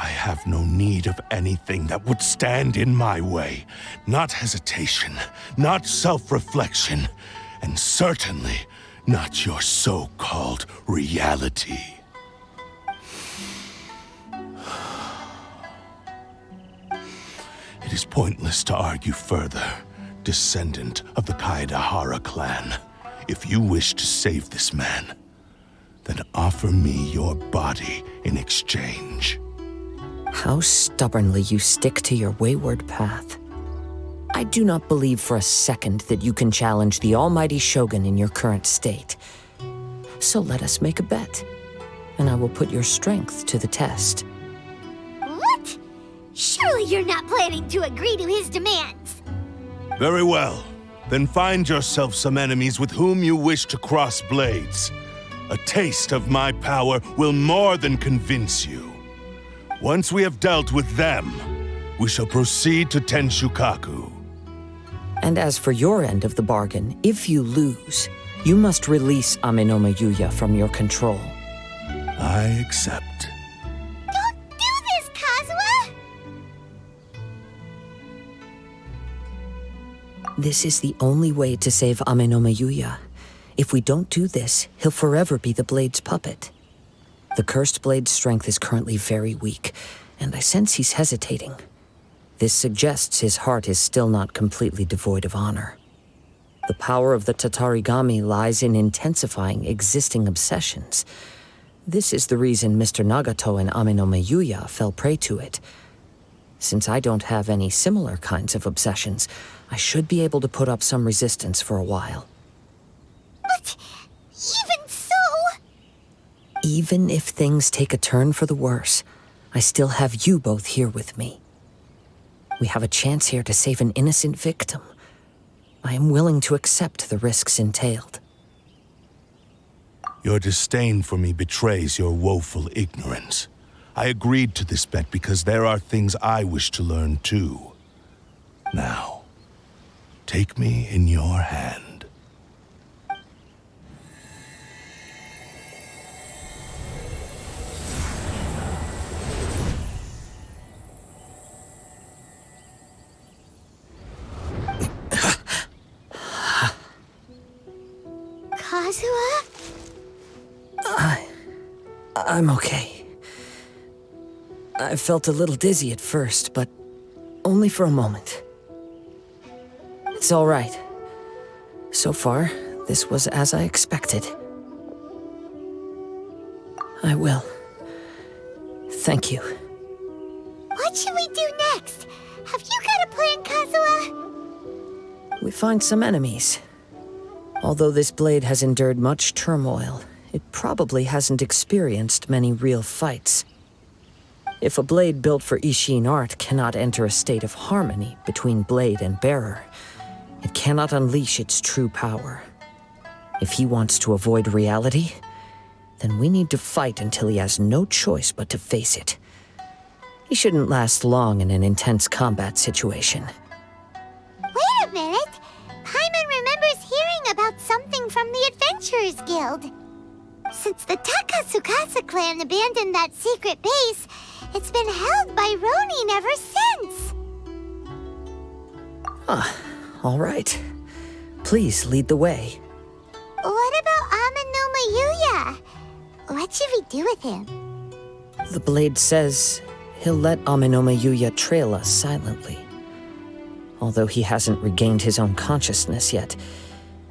S2: I have no need of anything that would stand in my way. Not hesitation, not self-reflection, and certainly not your so-called reality. It is pointless to argue further, descendant of the Kaedahara clan. If you wish to save this man, then offer me your body in exchange.
S1: How stubbornly you stick to your wayward path. I do not believe for a second that you can challenge the almighty Shogun in your current state. So let us make a bet, and I will put your strength to the test.
S3: What? Surely you're not planning to agree to his demands.
S2: Very well. Then find yourself some enemies with whom you wish to cross blades. A taste of my power will more than convince you. Once we have dealt with them, we shall proceed to Tenshukaku.
S1: And as for your end of the bargain, if you lose, you must release Amenoma Yuuya from your control.
S2: I accept.
S3: Don't do this, Kazuha!
S1: This is the only way to save Amenoma Yuuya. If we don't do this, he'll forever be the Blade's puppet. The Cursed Blade's strength is currently very weak, and I sense he's hesitating. This suggests his heart is still not completely devoid of honor. The power of the Tatarigami lies in intensifying existing obsessions. This is the reason Mr. Nagato and Amenoma Yuuya fell prey to it. Since I don't have any similar kinds of obsessions, I should be able to put up some resistance for a while.
S3: But even so...
S1: Even if things take a turn for the worse, I still have you both here with me. We have a chance here to save an innocent victim. I am willing to accept the risks entailed.
S2: Your disdain for me betrays your woeful ignorance. I agreed to this bet because there are things I wish to learn too. Now, take me in your hand.
S3: Kazuha?
S1: I'm okay. I felt a little dizzy at first, but only for a moment. It's all right. So far, this was as I expected. I will. Thank you.
S3: What should we do next? Have you got a plan, Kazuha?
S1: We find some enemies. Although this blade has endured much turmoil, it probably hasn't experienced many real fights. If a blade built for Isshin art cannot enter a state of harmony between blade and bearer, it cannot unleash its true power. If he wants to avoid reality, then we need to fight until he has no choice but to face it. He shouldn't last long in an intense combat situation.
S3: Wait a minute! Paimon remembers hearing about something from the Adventurers Guild. Since the Takasukasa clan abandoned that secret base, it's been held by Ronin ever since.
S1: All right. Please lead the way.
S3: What about Amenoma Yuuya? What should we do with him?
S1: The blade says he'll let Amenoma Yuuya trail us silently. Although he hasn't regained his own consciousness yet,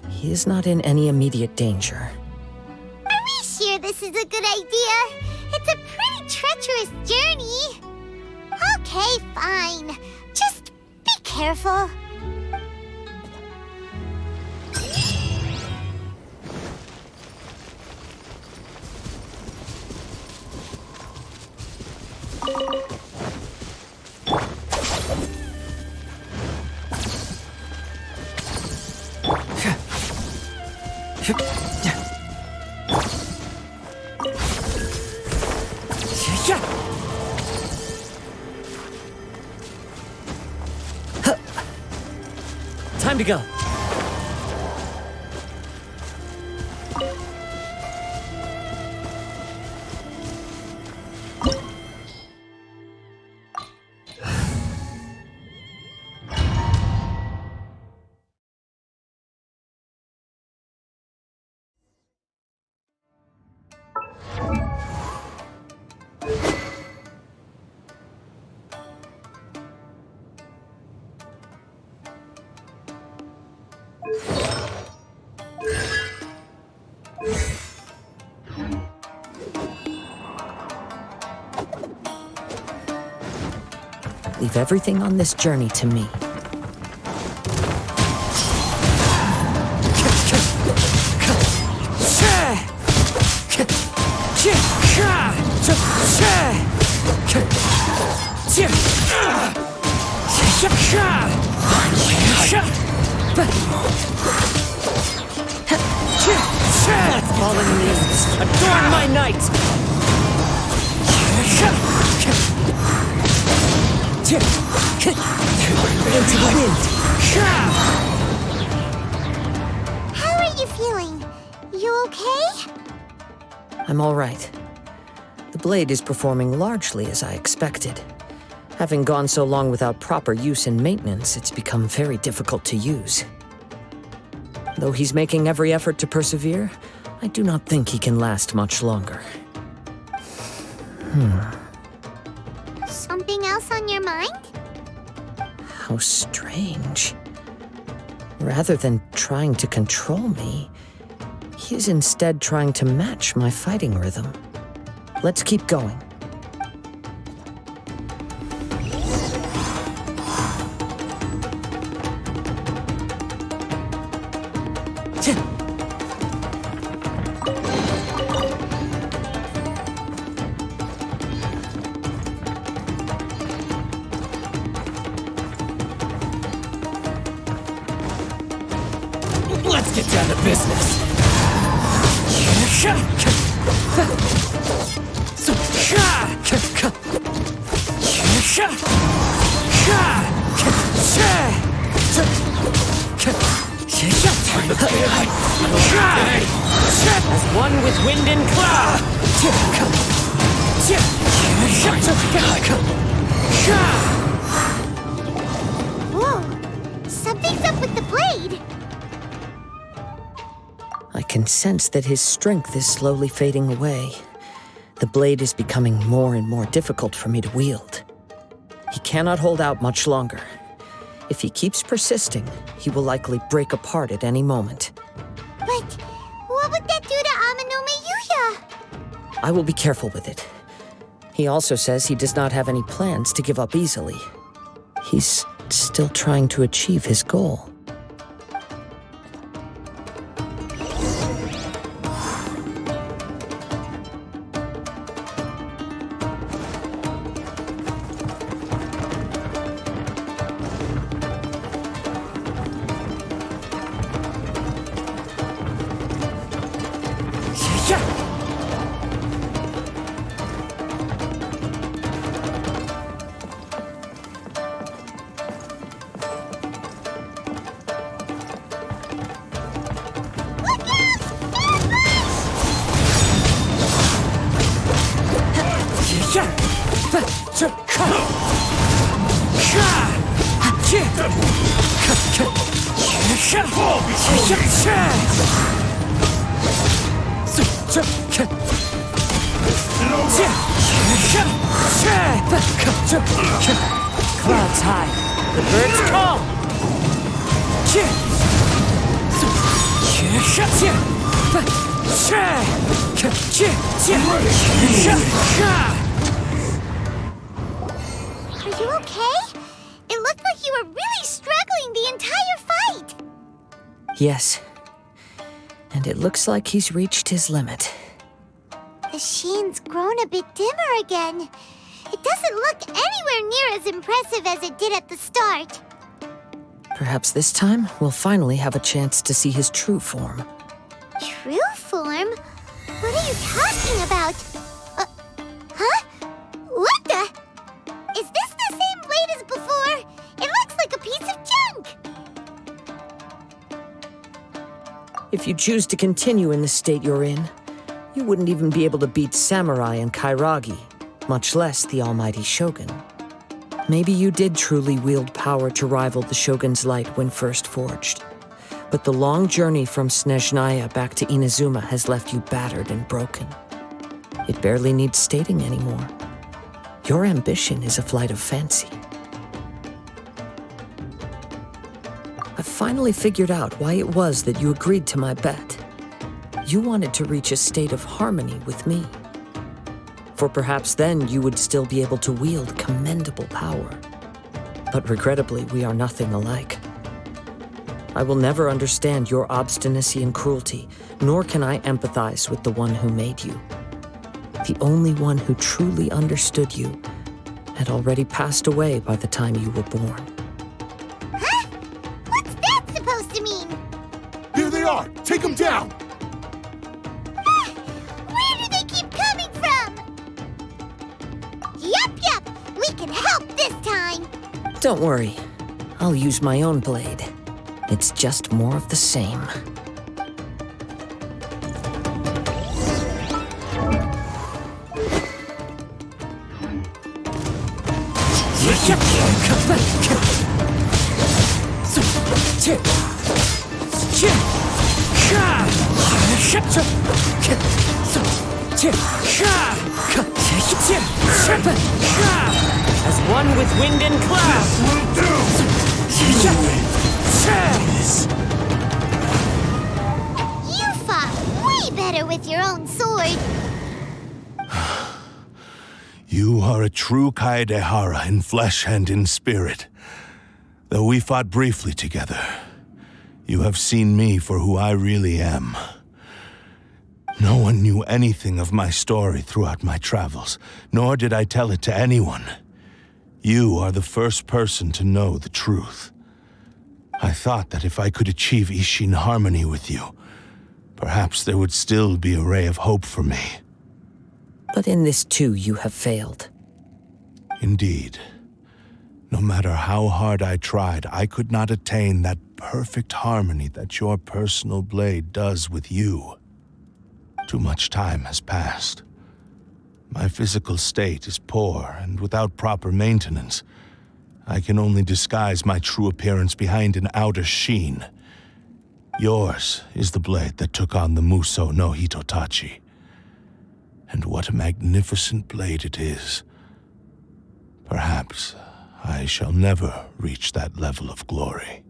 S1: he is not in any immediate danger.
S3: Are we sure this is a good idea? It's a pretty treacherous journey. Okay, fine. Just be careful.
S1: Time to go. Leave everything on this journey to me. Fallen leaves, adorn my night! Into the wind!
S3: How are you feeling? You okay?
S1: I'm all right. The blade is performing largely as I expected. Having gone so long without proper use and maintenance, it's become very difficult to use. Though he's making every effort to persevere, I do not think he can last much longer.
S3: Something else on your mind?
S1: How strange. Rather than trying to control me, he is instead trying to match my fighting rhythm. Let's keep going. Let's get down to business. As one with wind and cloud.
S3: Whoa! Something's up with the blade!
S1: I can sense that his strength is slowly fading away. The blade is becoming more and more difficult for me to wield. He cannot hold out much longer. If he keeps persisting, he will likely break apart at any moment.
S3: But what would that do to Amenoma Yuuya?
S1: I will be careful with it. He also says he does not have any plans to give up easily. He's still trying to achieve his goal. Clouds high, the birds call.
S3: Are you okay? It looked like you were really struggling the entire fight.
S1: Yes. And it looks like he's reached his limit.
S3: The sheen's grown a bit dimmer again. It doesn't look anywhere near as impressive as it did at the start.
S1: Perhaps this time we'll finally have a chance to see his true form.
S3: True form? What are you talking about? Huh? What the? Is this the same blade as before? It looks like a piece of junk.
S1: If you choose to continue in the state you're in, you wouldn't even be able to beat Samurai and Kairagi, much less the almighty Shogun. Maybe you did truly wield power to rival the Shogun's light when first forged. But the long journey from Snezhnaya back to Inazuma has left you battered and broken. It barely needs stating anymore. Your ambition is a flight of fancy. I finally figured out why it was that you agreed to my bet. You wanted to reach a state of harmony with me. For perhaps then you would still be able to wield commendable power. But regrettably, we are nothing alike. I will never understand your obstinacy and cruelty, nor can I empathize with the one who made you. The only one who truly understood you had already passed away by the time you were born.
S3: Huh? What's that supposed to mean?
S2: Here they are! Take them down!
S3: Where do they keep coming from? Yup, we can help this time.
S1: Don't worry, I'll use my own blade. It's just more of the same. As one with wind and cloud.
S3: You fought way better with your own sword.
S2: You are a true Kaedehara in flesh and in spirit. Though we fought briefly together, you have seen me for who I really am. No one knew anything of my story throughout my travels, nor did I tell it to anyone. You are the first person to know the truth. I thought that if I could achieve Isshin harmony with you, perhaps there would still be a ray of hope for me.
S1: But in this too, you have failed.
S2: Indeed. No matter how hard I tried, I could not attain that perfect harmony that your personal blade does with you. Too much time has passed. My physical state is poor, and without proper maintenance, I can only disguise my true appearance behind an outer sheen. Yours is the blade that took on the Muso no Hitotachi. And what a magnificent blade it is. Perhaps I shall never reach that level of glory.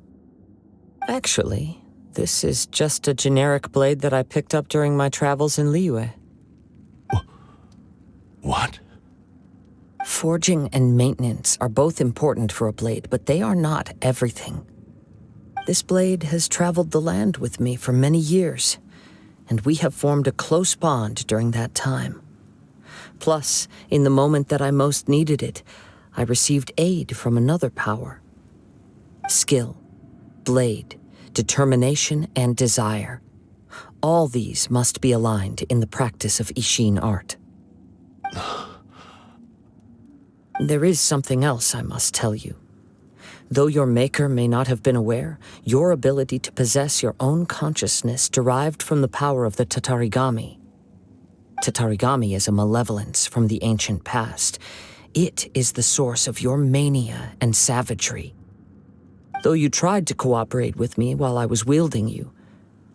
S1: Actually, this is just a generic blade that I picked up during my travels in Liyue.
S2: What?
S1: Forging and maintenance are both important for a blade, but they are not everything. This blade has traveled the land with me for many years, and we have formed a close bond during that time. Plus, in the moment that I most needed it, I received aid from another power. Skill, blade, determination, and desire. All these must be aligned in the practice of Isshin art. There is something else I must tell you. Though your maker may not have been aware, your ability to possess your own consciousness derived from the power of the Tatarigami. Tatarigami is a malevolence from the ancient past. It is the source of your mania and savagery. Though you tried to cooperate with me while I was wielding you,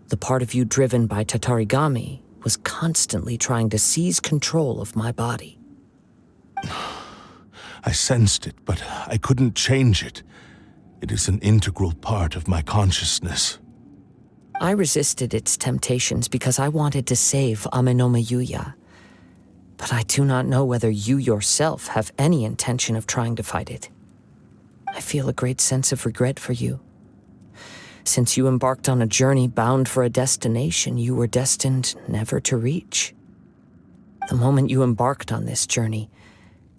S1: the part of you driven by Tatarigami was constantly trying to seize control of my body.
S2: I sensed it, but I couldn't change it. It is an integral part of my consciousness.
S1: I resisted its temptations because I wanted to save Amenoma Yuuya. But I do not know whether you yourself have any intention of trying to fight it. I feel a great sense of regret for you. Since you embarked on a journey bound for a destination you were destined never to reach. The moment you embarked on this journey,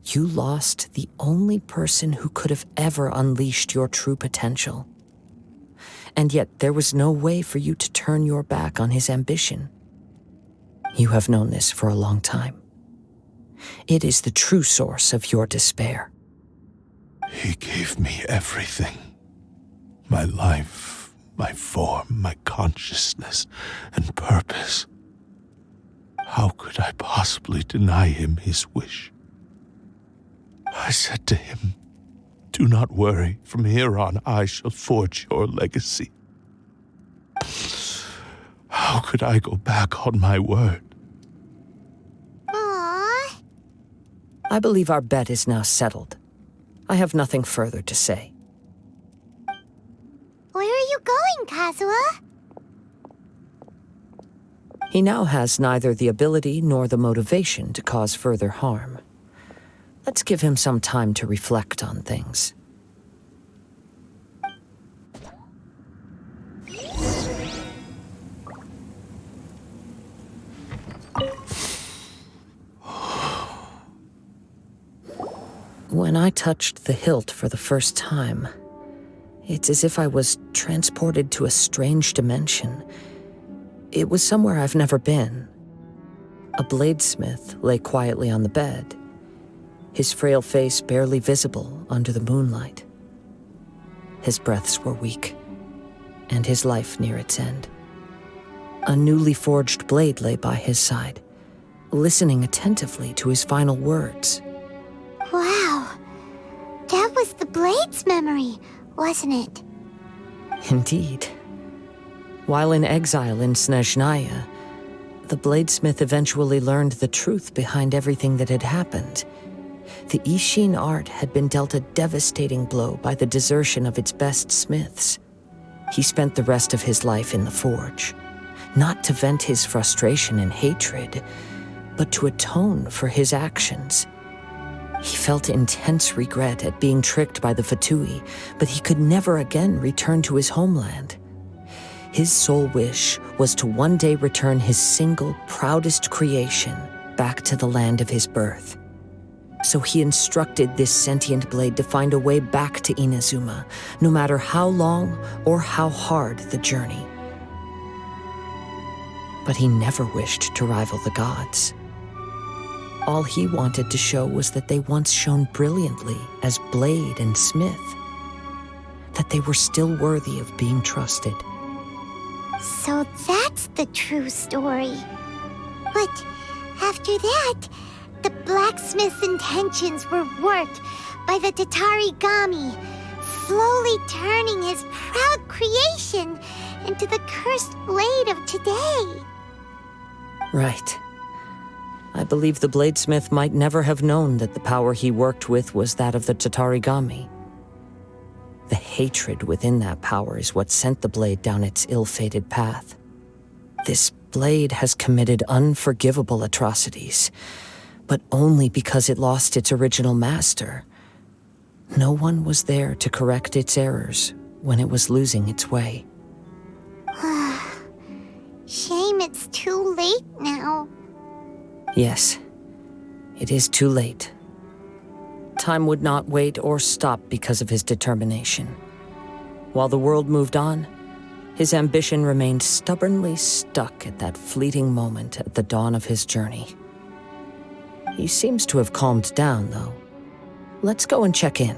S1: you lost the only person who could have ever unleashed your true potential. And yet there was no way for you to turn your back on his ambition. You have known this for a long time. It is the true source of your despair.
S2: He gave me everything. My life, my form, my consciousness, and purpose. How could I possibly deny him his wish? I said to him, "Do not worry, from here on I shall forge your legacy." How could I go back on my word?
S3: Aww.
S1: I believe our bet is now settled. I have nothing further to say.
S3: Where are you going, Kazuha?
S1: He now has neither the ability nor the motivation to cause further harm. Let's give him some time to reflect on things. When I touched the hilt for the first time, it's as if I was transported to a strange dimension. It was somewhere I've never been. A bladesmith lay quietly on the bed, his frail face barely visible under the moonlight. His breaths were weak, and his life near its end. A newly forged blade lay by his side, listening attentively to his final words.
S3: Wow. That was the Blade's memory, wasn't it?
S1: Indeed. While in exile in Snezhnaya, the bladesmith eventually learned the truth behind everything that had happened. The Isshin art had been dealt a devastating blow by the desertion of its best smiths. He spent the rest of his life in the forge, not to vent his frustration and hatred, but to atone for his actions. He felt intense regret at being tricked by the Fatui, but he could never again return to his homeland. His sole wish was to one day return his single, proudest creation back to the land of his birth. So he instructed this sentient blade to find a way back to Inazuma, no matter how long or how hard the journey. But he never wished to rival the gods. All he wanted to show was that they once shone brilliantly as blade and smith, that they were still worthy of being trusted.
S3: So that's the true story. But after that, the blacksmith's intentions were worked by the Tatarigami, slowly turning his proud creation into the cursed blade of today.
S1: Right. I believe the bladesmith might never have known that the power he worked with was that of the Tatarigami. The hatred within that power is what sent the blade down its ill-fated path. This blade has committed unforgivable atrocities, but only because it lost its original master. No one was there to correct its errors when it was losing its way.
S3: Shame it's too late now.
S1: Yes, it is too late. Time would not wait or stop because of his determination. While the world moved on, his ambition remained stubbornly stuck at that fleeting moment at the dawn of his journey. He seems to have calmed down, though. Let's go and check in.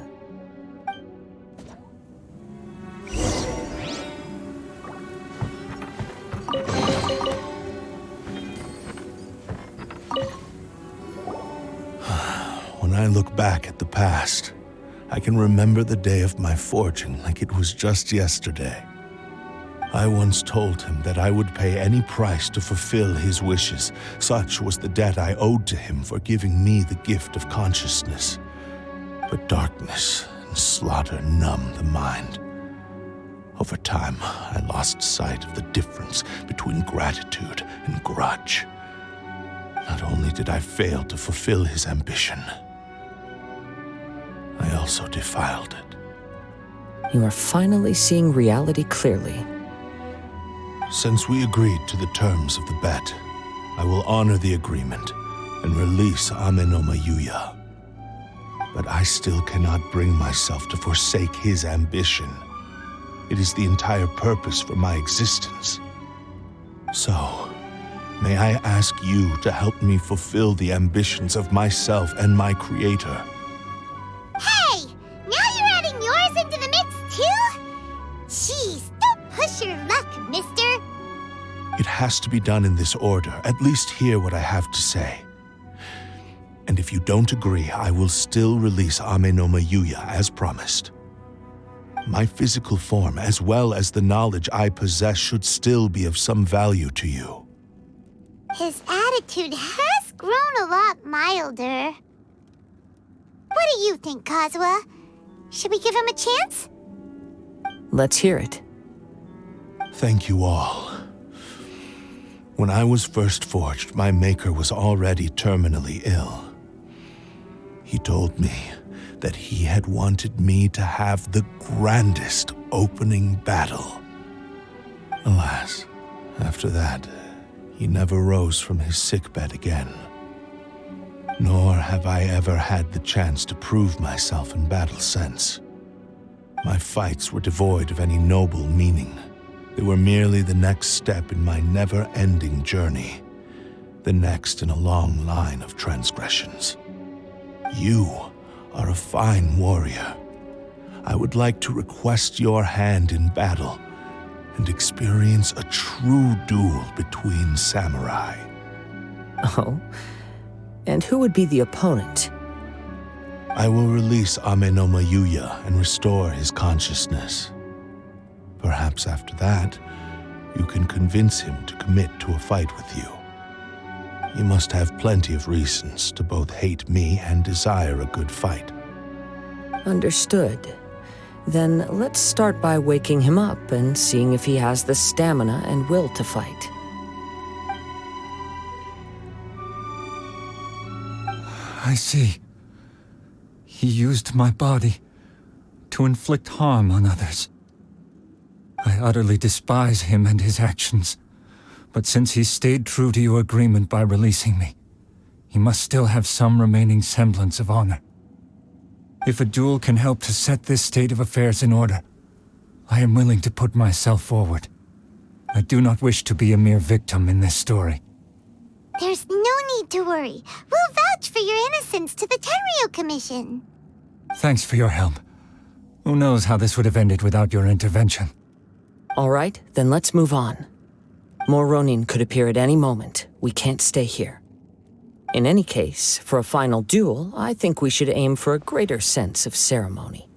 S2: When I look back past. I can remember the day of my forging like it was just yesterday. I once told him that I would pay any price to fulfill his wishes. Such was the debt I owed to him for giving me the gift of consciousness. But darkness and slaughter numbed the mind. Over time, I lost sight of the difference between gratitude and grudge. Not only did I fail to fulfill his ambition, I also defiled it.
S1: You are finally seeing reality clearly.
S2: Since we agreed to the terms of the bet, I will honor the agreement and release Amenoma Yuuya. But I still cannot bring myself to forsake his ambition. It is the entire purpose for my existence. So, may I ask you to help me fulfill the ambitions of myself and my creator?
S3: Hey! Now you're adding yours into the mix, too? Jeez, don't push your luck, mister.
S2: It has to be done in this order. At least hear what I have to say. And if you don't agree, I will still release Amenoma Yuuya as promised. My physical form, as well as the knowledge I possess, should still be of some value to you.
S3: His attitude has grown a lot milder. What do you think, Kazuha? Should we give him a chance?
S1: Let's hear it.
S2: Thank you all. When I was first forged, my maker was already terminally ill. He told me that he had wanted me to have the grandest opening battle. Alas, after that, he never rose from his sickbed again. Nor have I ever had the chance to prove myself in battle since. My fights were devoid of any noble meaning. They were merely the next step in my never-ending journey, the next in a long line of transgressions. You are a fine warrior. I would like to request your hand in battle and experience a true duel between samurai.
S1: Oh? And who would be the opponent?
S2: I will release Amenoma Yuuya and restore his consciousness. Perhaps after that, you can convince him to commit to a fight with you. You must have plenty of reasons to both hate me and desire a good fight.
S1: Understood. Then let's start by waking him up and seeing if he has the stamina and will to fight.
S6: I see. He used my body to inflict harm on others. I utterly despise him and his actions. But since he stayed true to your agreement by releasing me, he must still have some remaining semblance of honor. If a duel can help to set this state of affairs in order, I am willing to put myself forward. I do not wish to be a mere victim in this story.
S3: There's no need to worry. We'll vouch for your innocence to the Tenryo Commission.
S6: Thanks for your help. Who knows how this would have ended without your intervention.
S1: All right, then let's move on. More Ronin could appear at any moment. We can't stay here. In any case, for a final duel, I think we should aim for a greater sense of ceremony.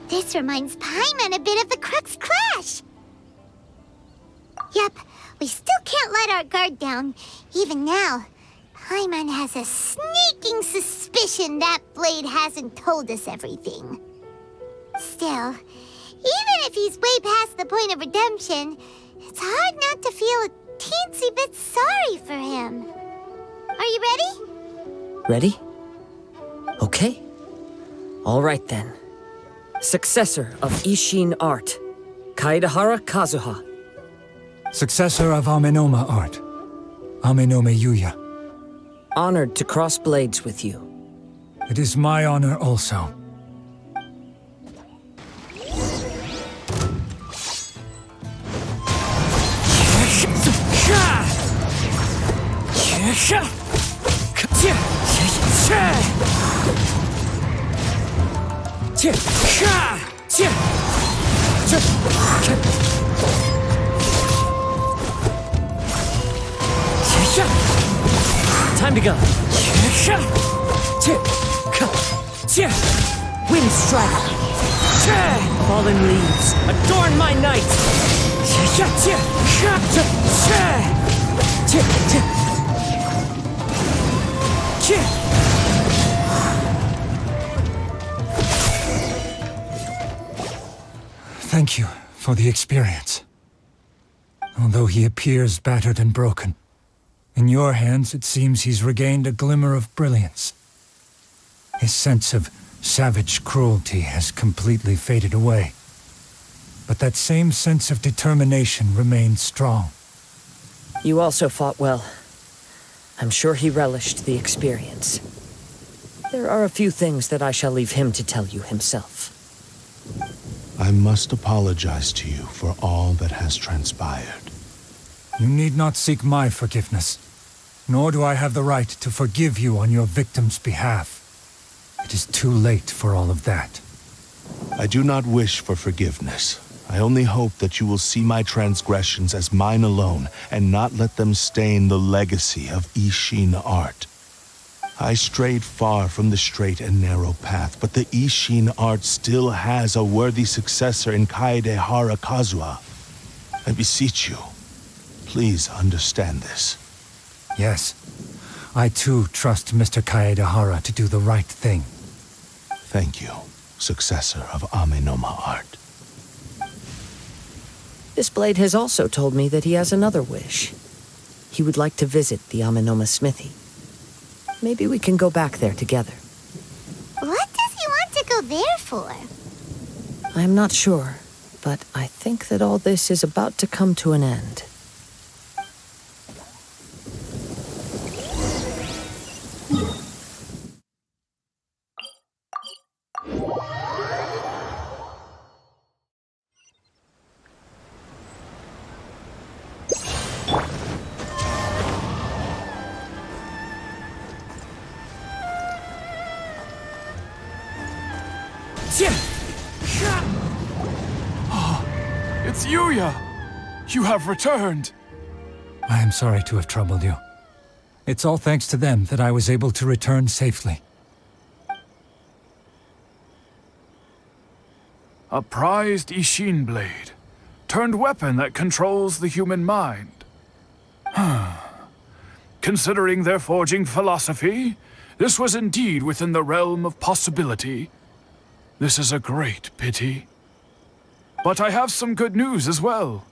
S3: This reminds Paimon a bit of the Crux Clash. Yep, we still can't let our guard down. Even now, Paimon has a sneaking suspicion that Blade hasn't told us everything. Still, even if he's way past the point of redemption, it's hard not to feel a teensy bit sorry for him. Are you ready?
S1: Ready? Okay. All right then. Successor of Isshin Art, Kaedehara Kazuha.
S6: Successor of Amenoma Art, Amenoma Yuuya.
S1: Honored to cross blades with you.
S6: It is my honor also.
S1: Time to go. Wind strike. Fallen leaves, adorn my night.
S6: Thank you for the experience. Although he appears battered and broken, in your hands it seems he's regained a glimmer of brilliance. His sense of savage cruelty has completely faded away. But that same sense of determination remains strong.
S1: You also fought well. I'm sure he relished the experience. There are a few things that I shall leave him to tell you himself.
S2: I must apologize to you for all that has transpired.
S6: You need not seek my forgiveness, nor do I have the right to forgive you on your victim's behalf. It is too late for all of that.
S2: I do not wish for forgiveness. I only hope that you will see my transgressions as mine alone and not let them stain the legacy of Isshin art. I strayed far from the straight and narrow path, but the Isshin art still has a worthy successor in Kaedehara Kazuha. I beseech you, please understand this.
S6: Yes, I too trust Mr. Kaedehara to do the right thing.
S2: Thank you, successor of Amenoma art.
S1: This blade has also told me that he has another wish. He would like to visit the Amenoma smithy. Maybe we can go back there together.
S3: What does he want to go there for?
S1: I'm not sure, but I think that all this is about to come to an end.
S7: It's Yuuya! You have returned!
S6: I am sorry to have troubled you. It's all thanks to them that I was able to return safely.
S7: A prized Isshin Blade, turned weapon that controls the human mind. Considering their forging philosophy, this was indeed within the realm of possibility. This is a great pity. But I have some good news as well.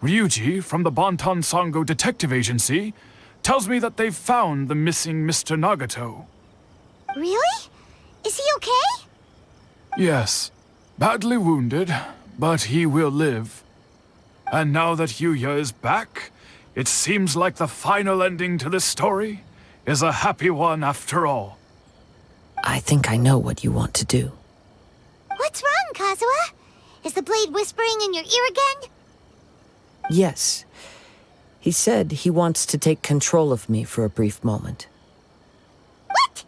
S7: Ryuji, from the Bonton Sango Detective Agency, tells me that they've found the missing Mr. Nagato.
S3: Really? Is he okay?
S7: Yes. Badly wounded, but he will live. And now that Yuuya is back, it seems like the final ending to this story is a happy one after all.
S1: I think I know what you want to do.
S3: What's wrong, Kazuha? Is the blade whispering in your ear again?
S1: Yes. He said he wants to take control of me for a brief moment.
S3: What?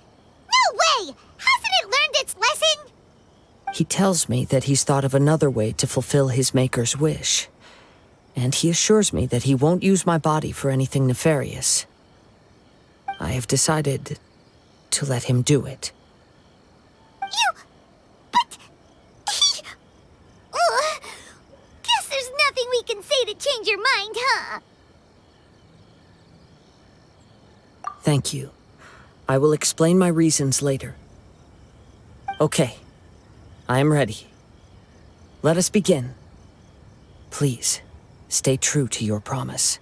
S3: No way! Hasn't it learned its lesson?
S1: He tells me that he's thought of another way to fulfill his maker's wish. And he assures me that he won't use my body for anything nefarious. I have decided to let him do it.
S3: Guess there's nothing we can say to change your mind, huh?
S1: Thank you. I will explain my reasons later. Okay. I am ready. Let us begin. Please, stay true to your promise.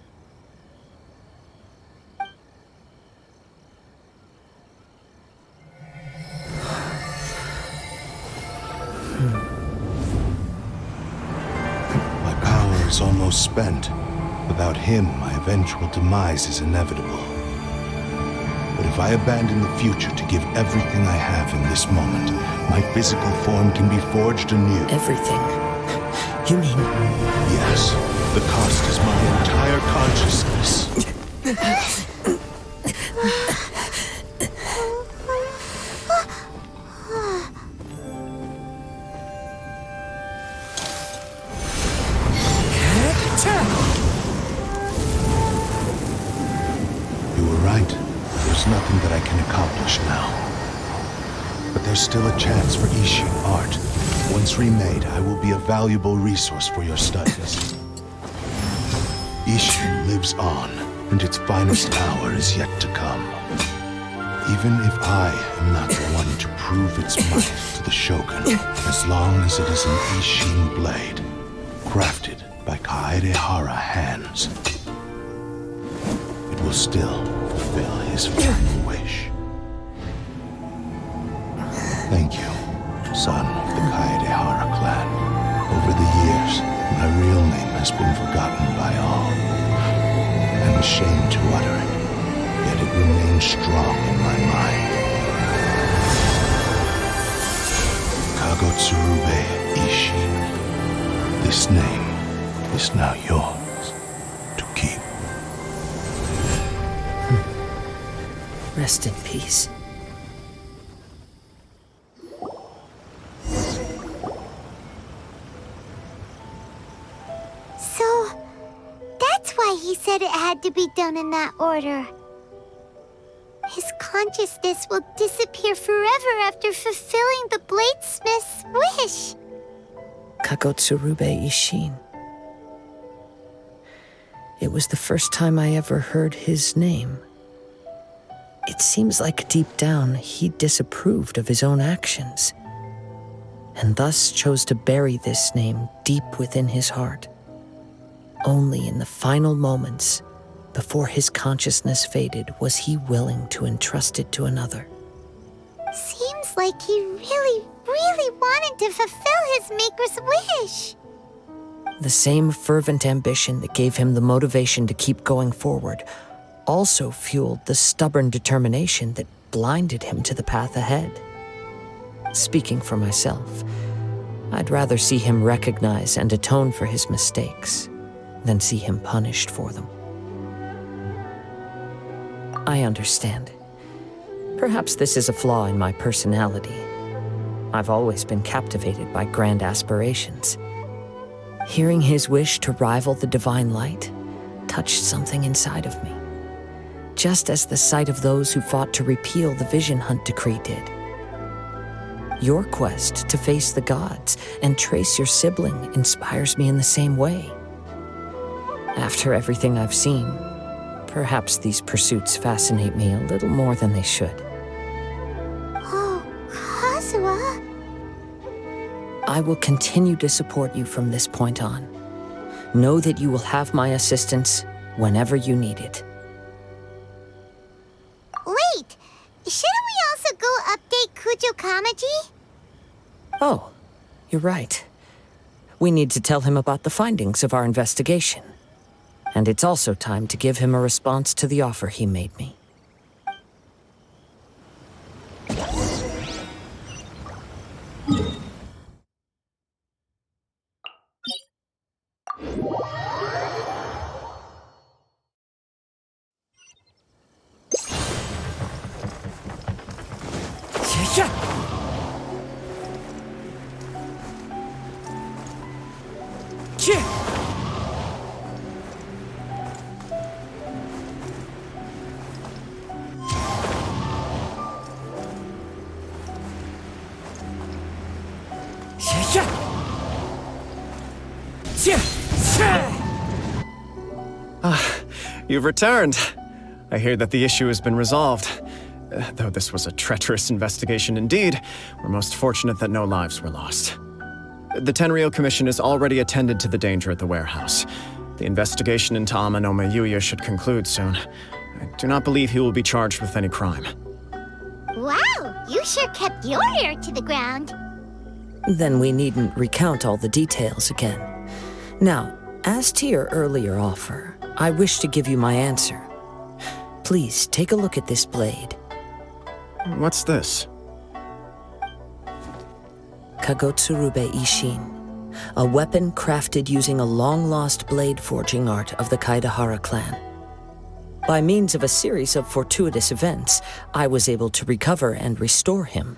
S2: My power is almost spent. Without him, my eventual demise is inevitable. But if I abandon the future to give everything I have in this moment, my physical form can be forged anew.
S1: Everything? You mean...
S2: Yes. The cost is my entire consciousness. nothing that I can accomplish now. But there's still a chance for Isshin art. Once remade, I will be a valuable resource for your studies. Isshin lives on, and its finest hour is yet to come. Even if I am not the one to prove its might to the Shogun, as long as it is an Isshin Blade, crafted by Kaedehara hands, it will still fulfill his final wish. Thank you, son of the Kaedehara clan. Over the years, my real name has been forgotten by all. I'm ashamed to utter it, yet it remains strong in my mind. Kagotsurube Isshin. This name is now yours to keep.
S1: Rest in peace.
S3: So, that's why he said it had to be done in that order. His consciousness will disappear forever after fulfilling the bladesmith's wish.
S1: Kagotsurube Isshin. It was the first time I ever heard his name. It seems like deep down he disapproved of his own actions, and thus chose to bury this name deep within his heart. Only in the final moments, before his consciousness faded, was he willing to entrust it to another.
S3: Seems like he really wanted to fulfill his maker's wish.
S1: The same fervent ambition that gave him the motivation to keep going forward also fueled the stubborn determination that blinded him to the path ahead. Speaking for myself, I'd rather see him recognize and atone for his mistakes than see him punished for them. I understand. Perhaps this is a flaw in my personality. I've always been captivated by grand aspirations. Hearing his wish to rival the divine light touched something inside of me, just as the sight of those who fought to repeal the Vision Hunt decree did. Your quest to face the gods and trace your sibling inspires me in the same way. After everything I've seen, perhaps these pursuits fascinate me a little more than they should.
S3: Oh, Kazuha.
S1: I will continue to support you from this point on. Know that you will have my assistance whenever you need it.
S3: Wait, shouldn't we also go update Kujo Kamaji?
S1: Oh, you're right. We need to tell him about the findings of our investigation. And it's also time to give him a response to the offer he made me.
S5: You've returned. I hear that the issue has been resolved. Though this was a treacherous investigation indeed, we're most fortunate that no lives were lost. The Tenryou Commission has already attended to the danger at the warehouse. The investigation into Amenoma Yuuya should conclude soon. I do not believe he will be charged with any crime.
S3: Wow, you sure kept your ear to the ground.
S1: Then we needn't recount all the details again. Now, as to your earlier offer, I wish to give you my answer. Please take a look at this blade.
S5: What's this?
S1: Kagotsurube Isshin, a weapon crafted using a long-lost blade forging art of the Kaedehara clan. By means of a series of fortuitous events, I was able to recover and restore him.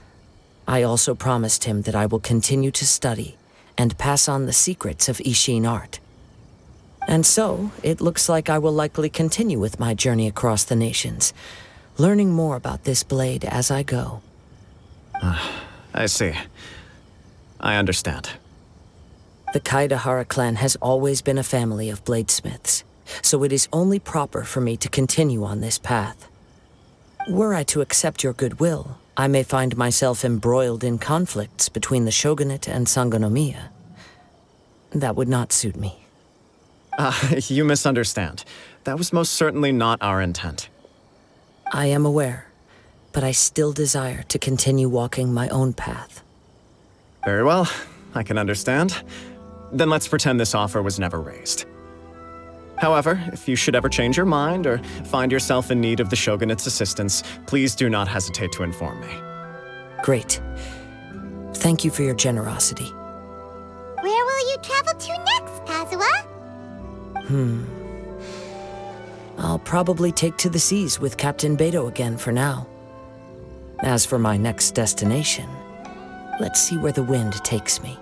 S1: I also promised him that I will continue to study and pass on the secrets of Isshin art. And so, it looks like I will likely continue with my journey across the nations, learning more about this blade as I go.
S5: I see. I understand.
S1: The Kaidahara clan has always been a family of bladesmiths, so it is only proper for me to continue on this path. Were I to accept your goodwill, I may find myself embroiled in conflicts between the shogunate and Sangonomiya. That would not suit me.
S5: You misunderstand. That was most certainly not our intent.
S1: I am aware, but I still desire to continue walking my own path.
S5: Very well, I can understand. Then let's pretend this offer was never raised. However, if you should ever change your mind or find yourself in need of the Shogunate's assistance, please do not hesitate to inform me.
S1: Great. Thank you for your generosity.
S3: Where will you travel to next, Kazuha?
S1: I'll probably take to the seas with Captain Beto again for now. As for my next destination, let's see where the wind takes me.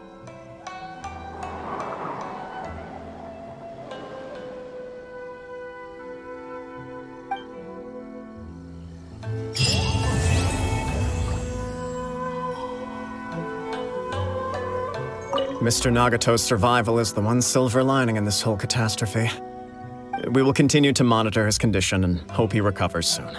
S5: Mr. Nagato's survival is the one silver lining in this whole catastrophe. We will continue to monitor his condition and hope he recovers soon.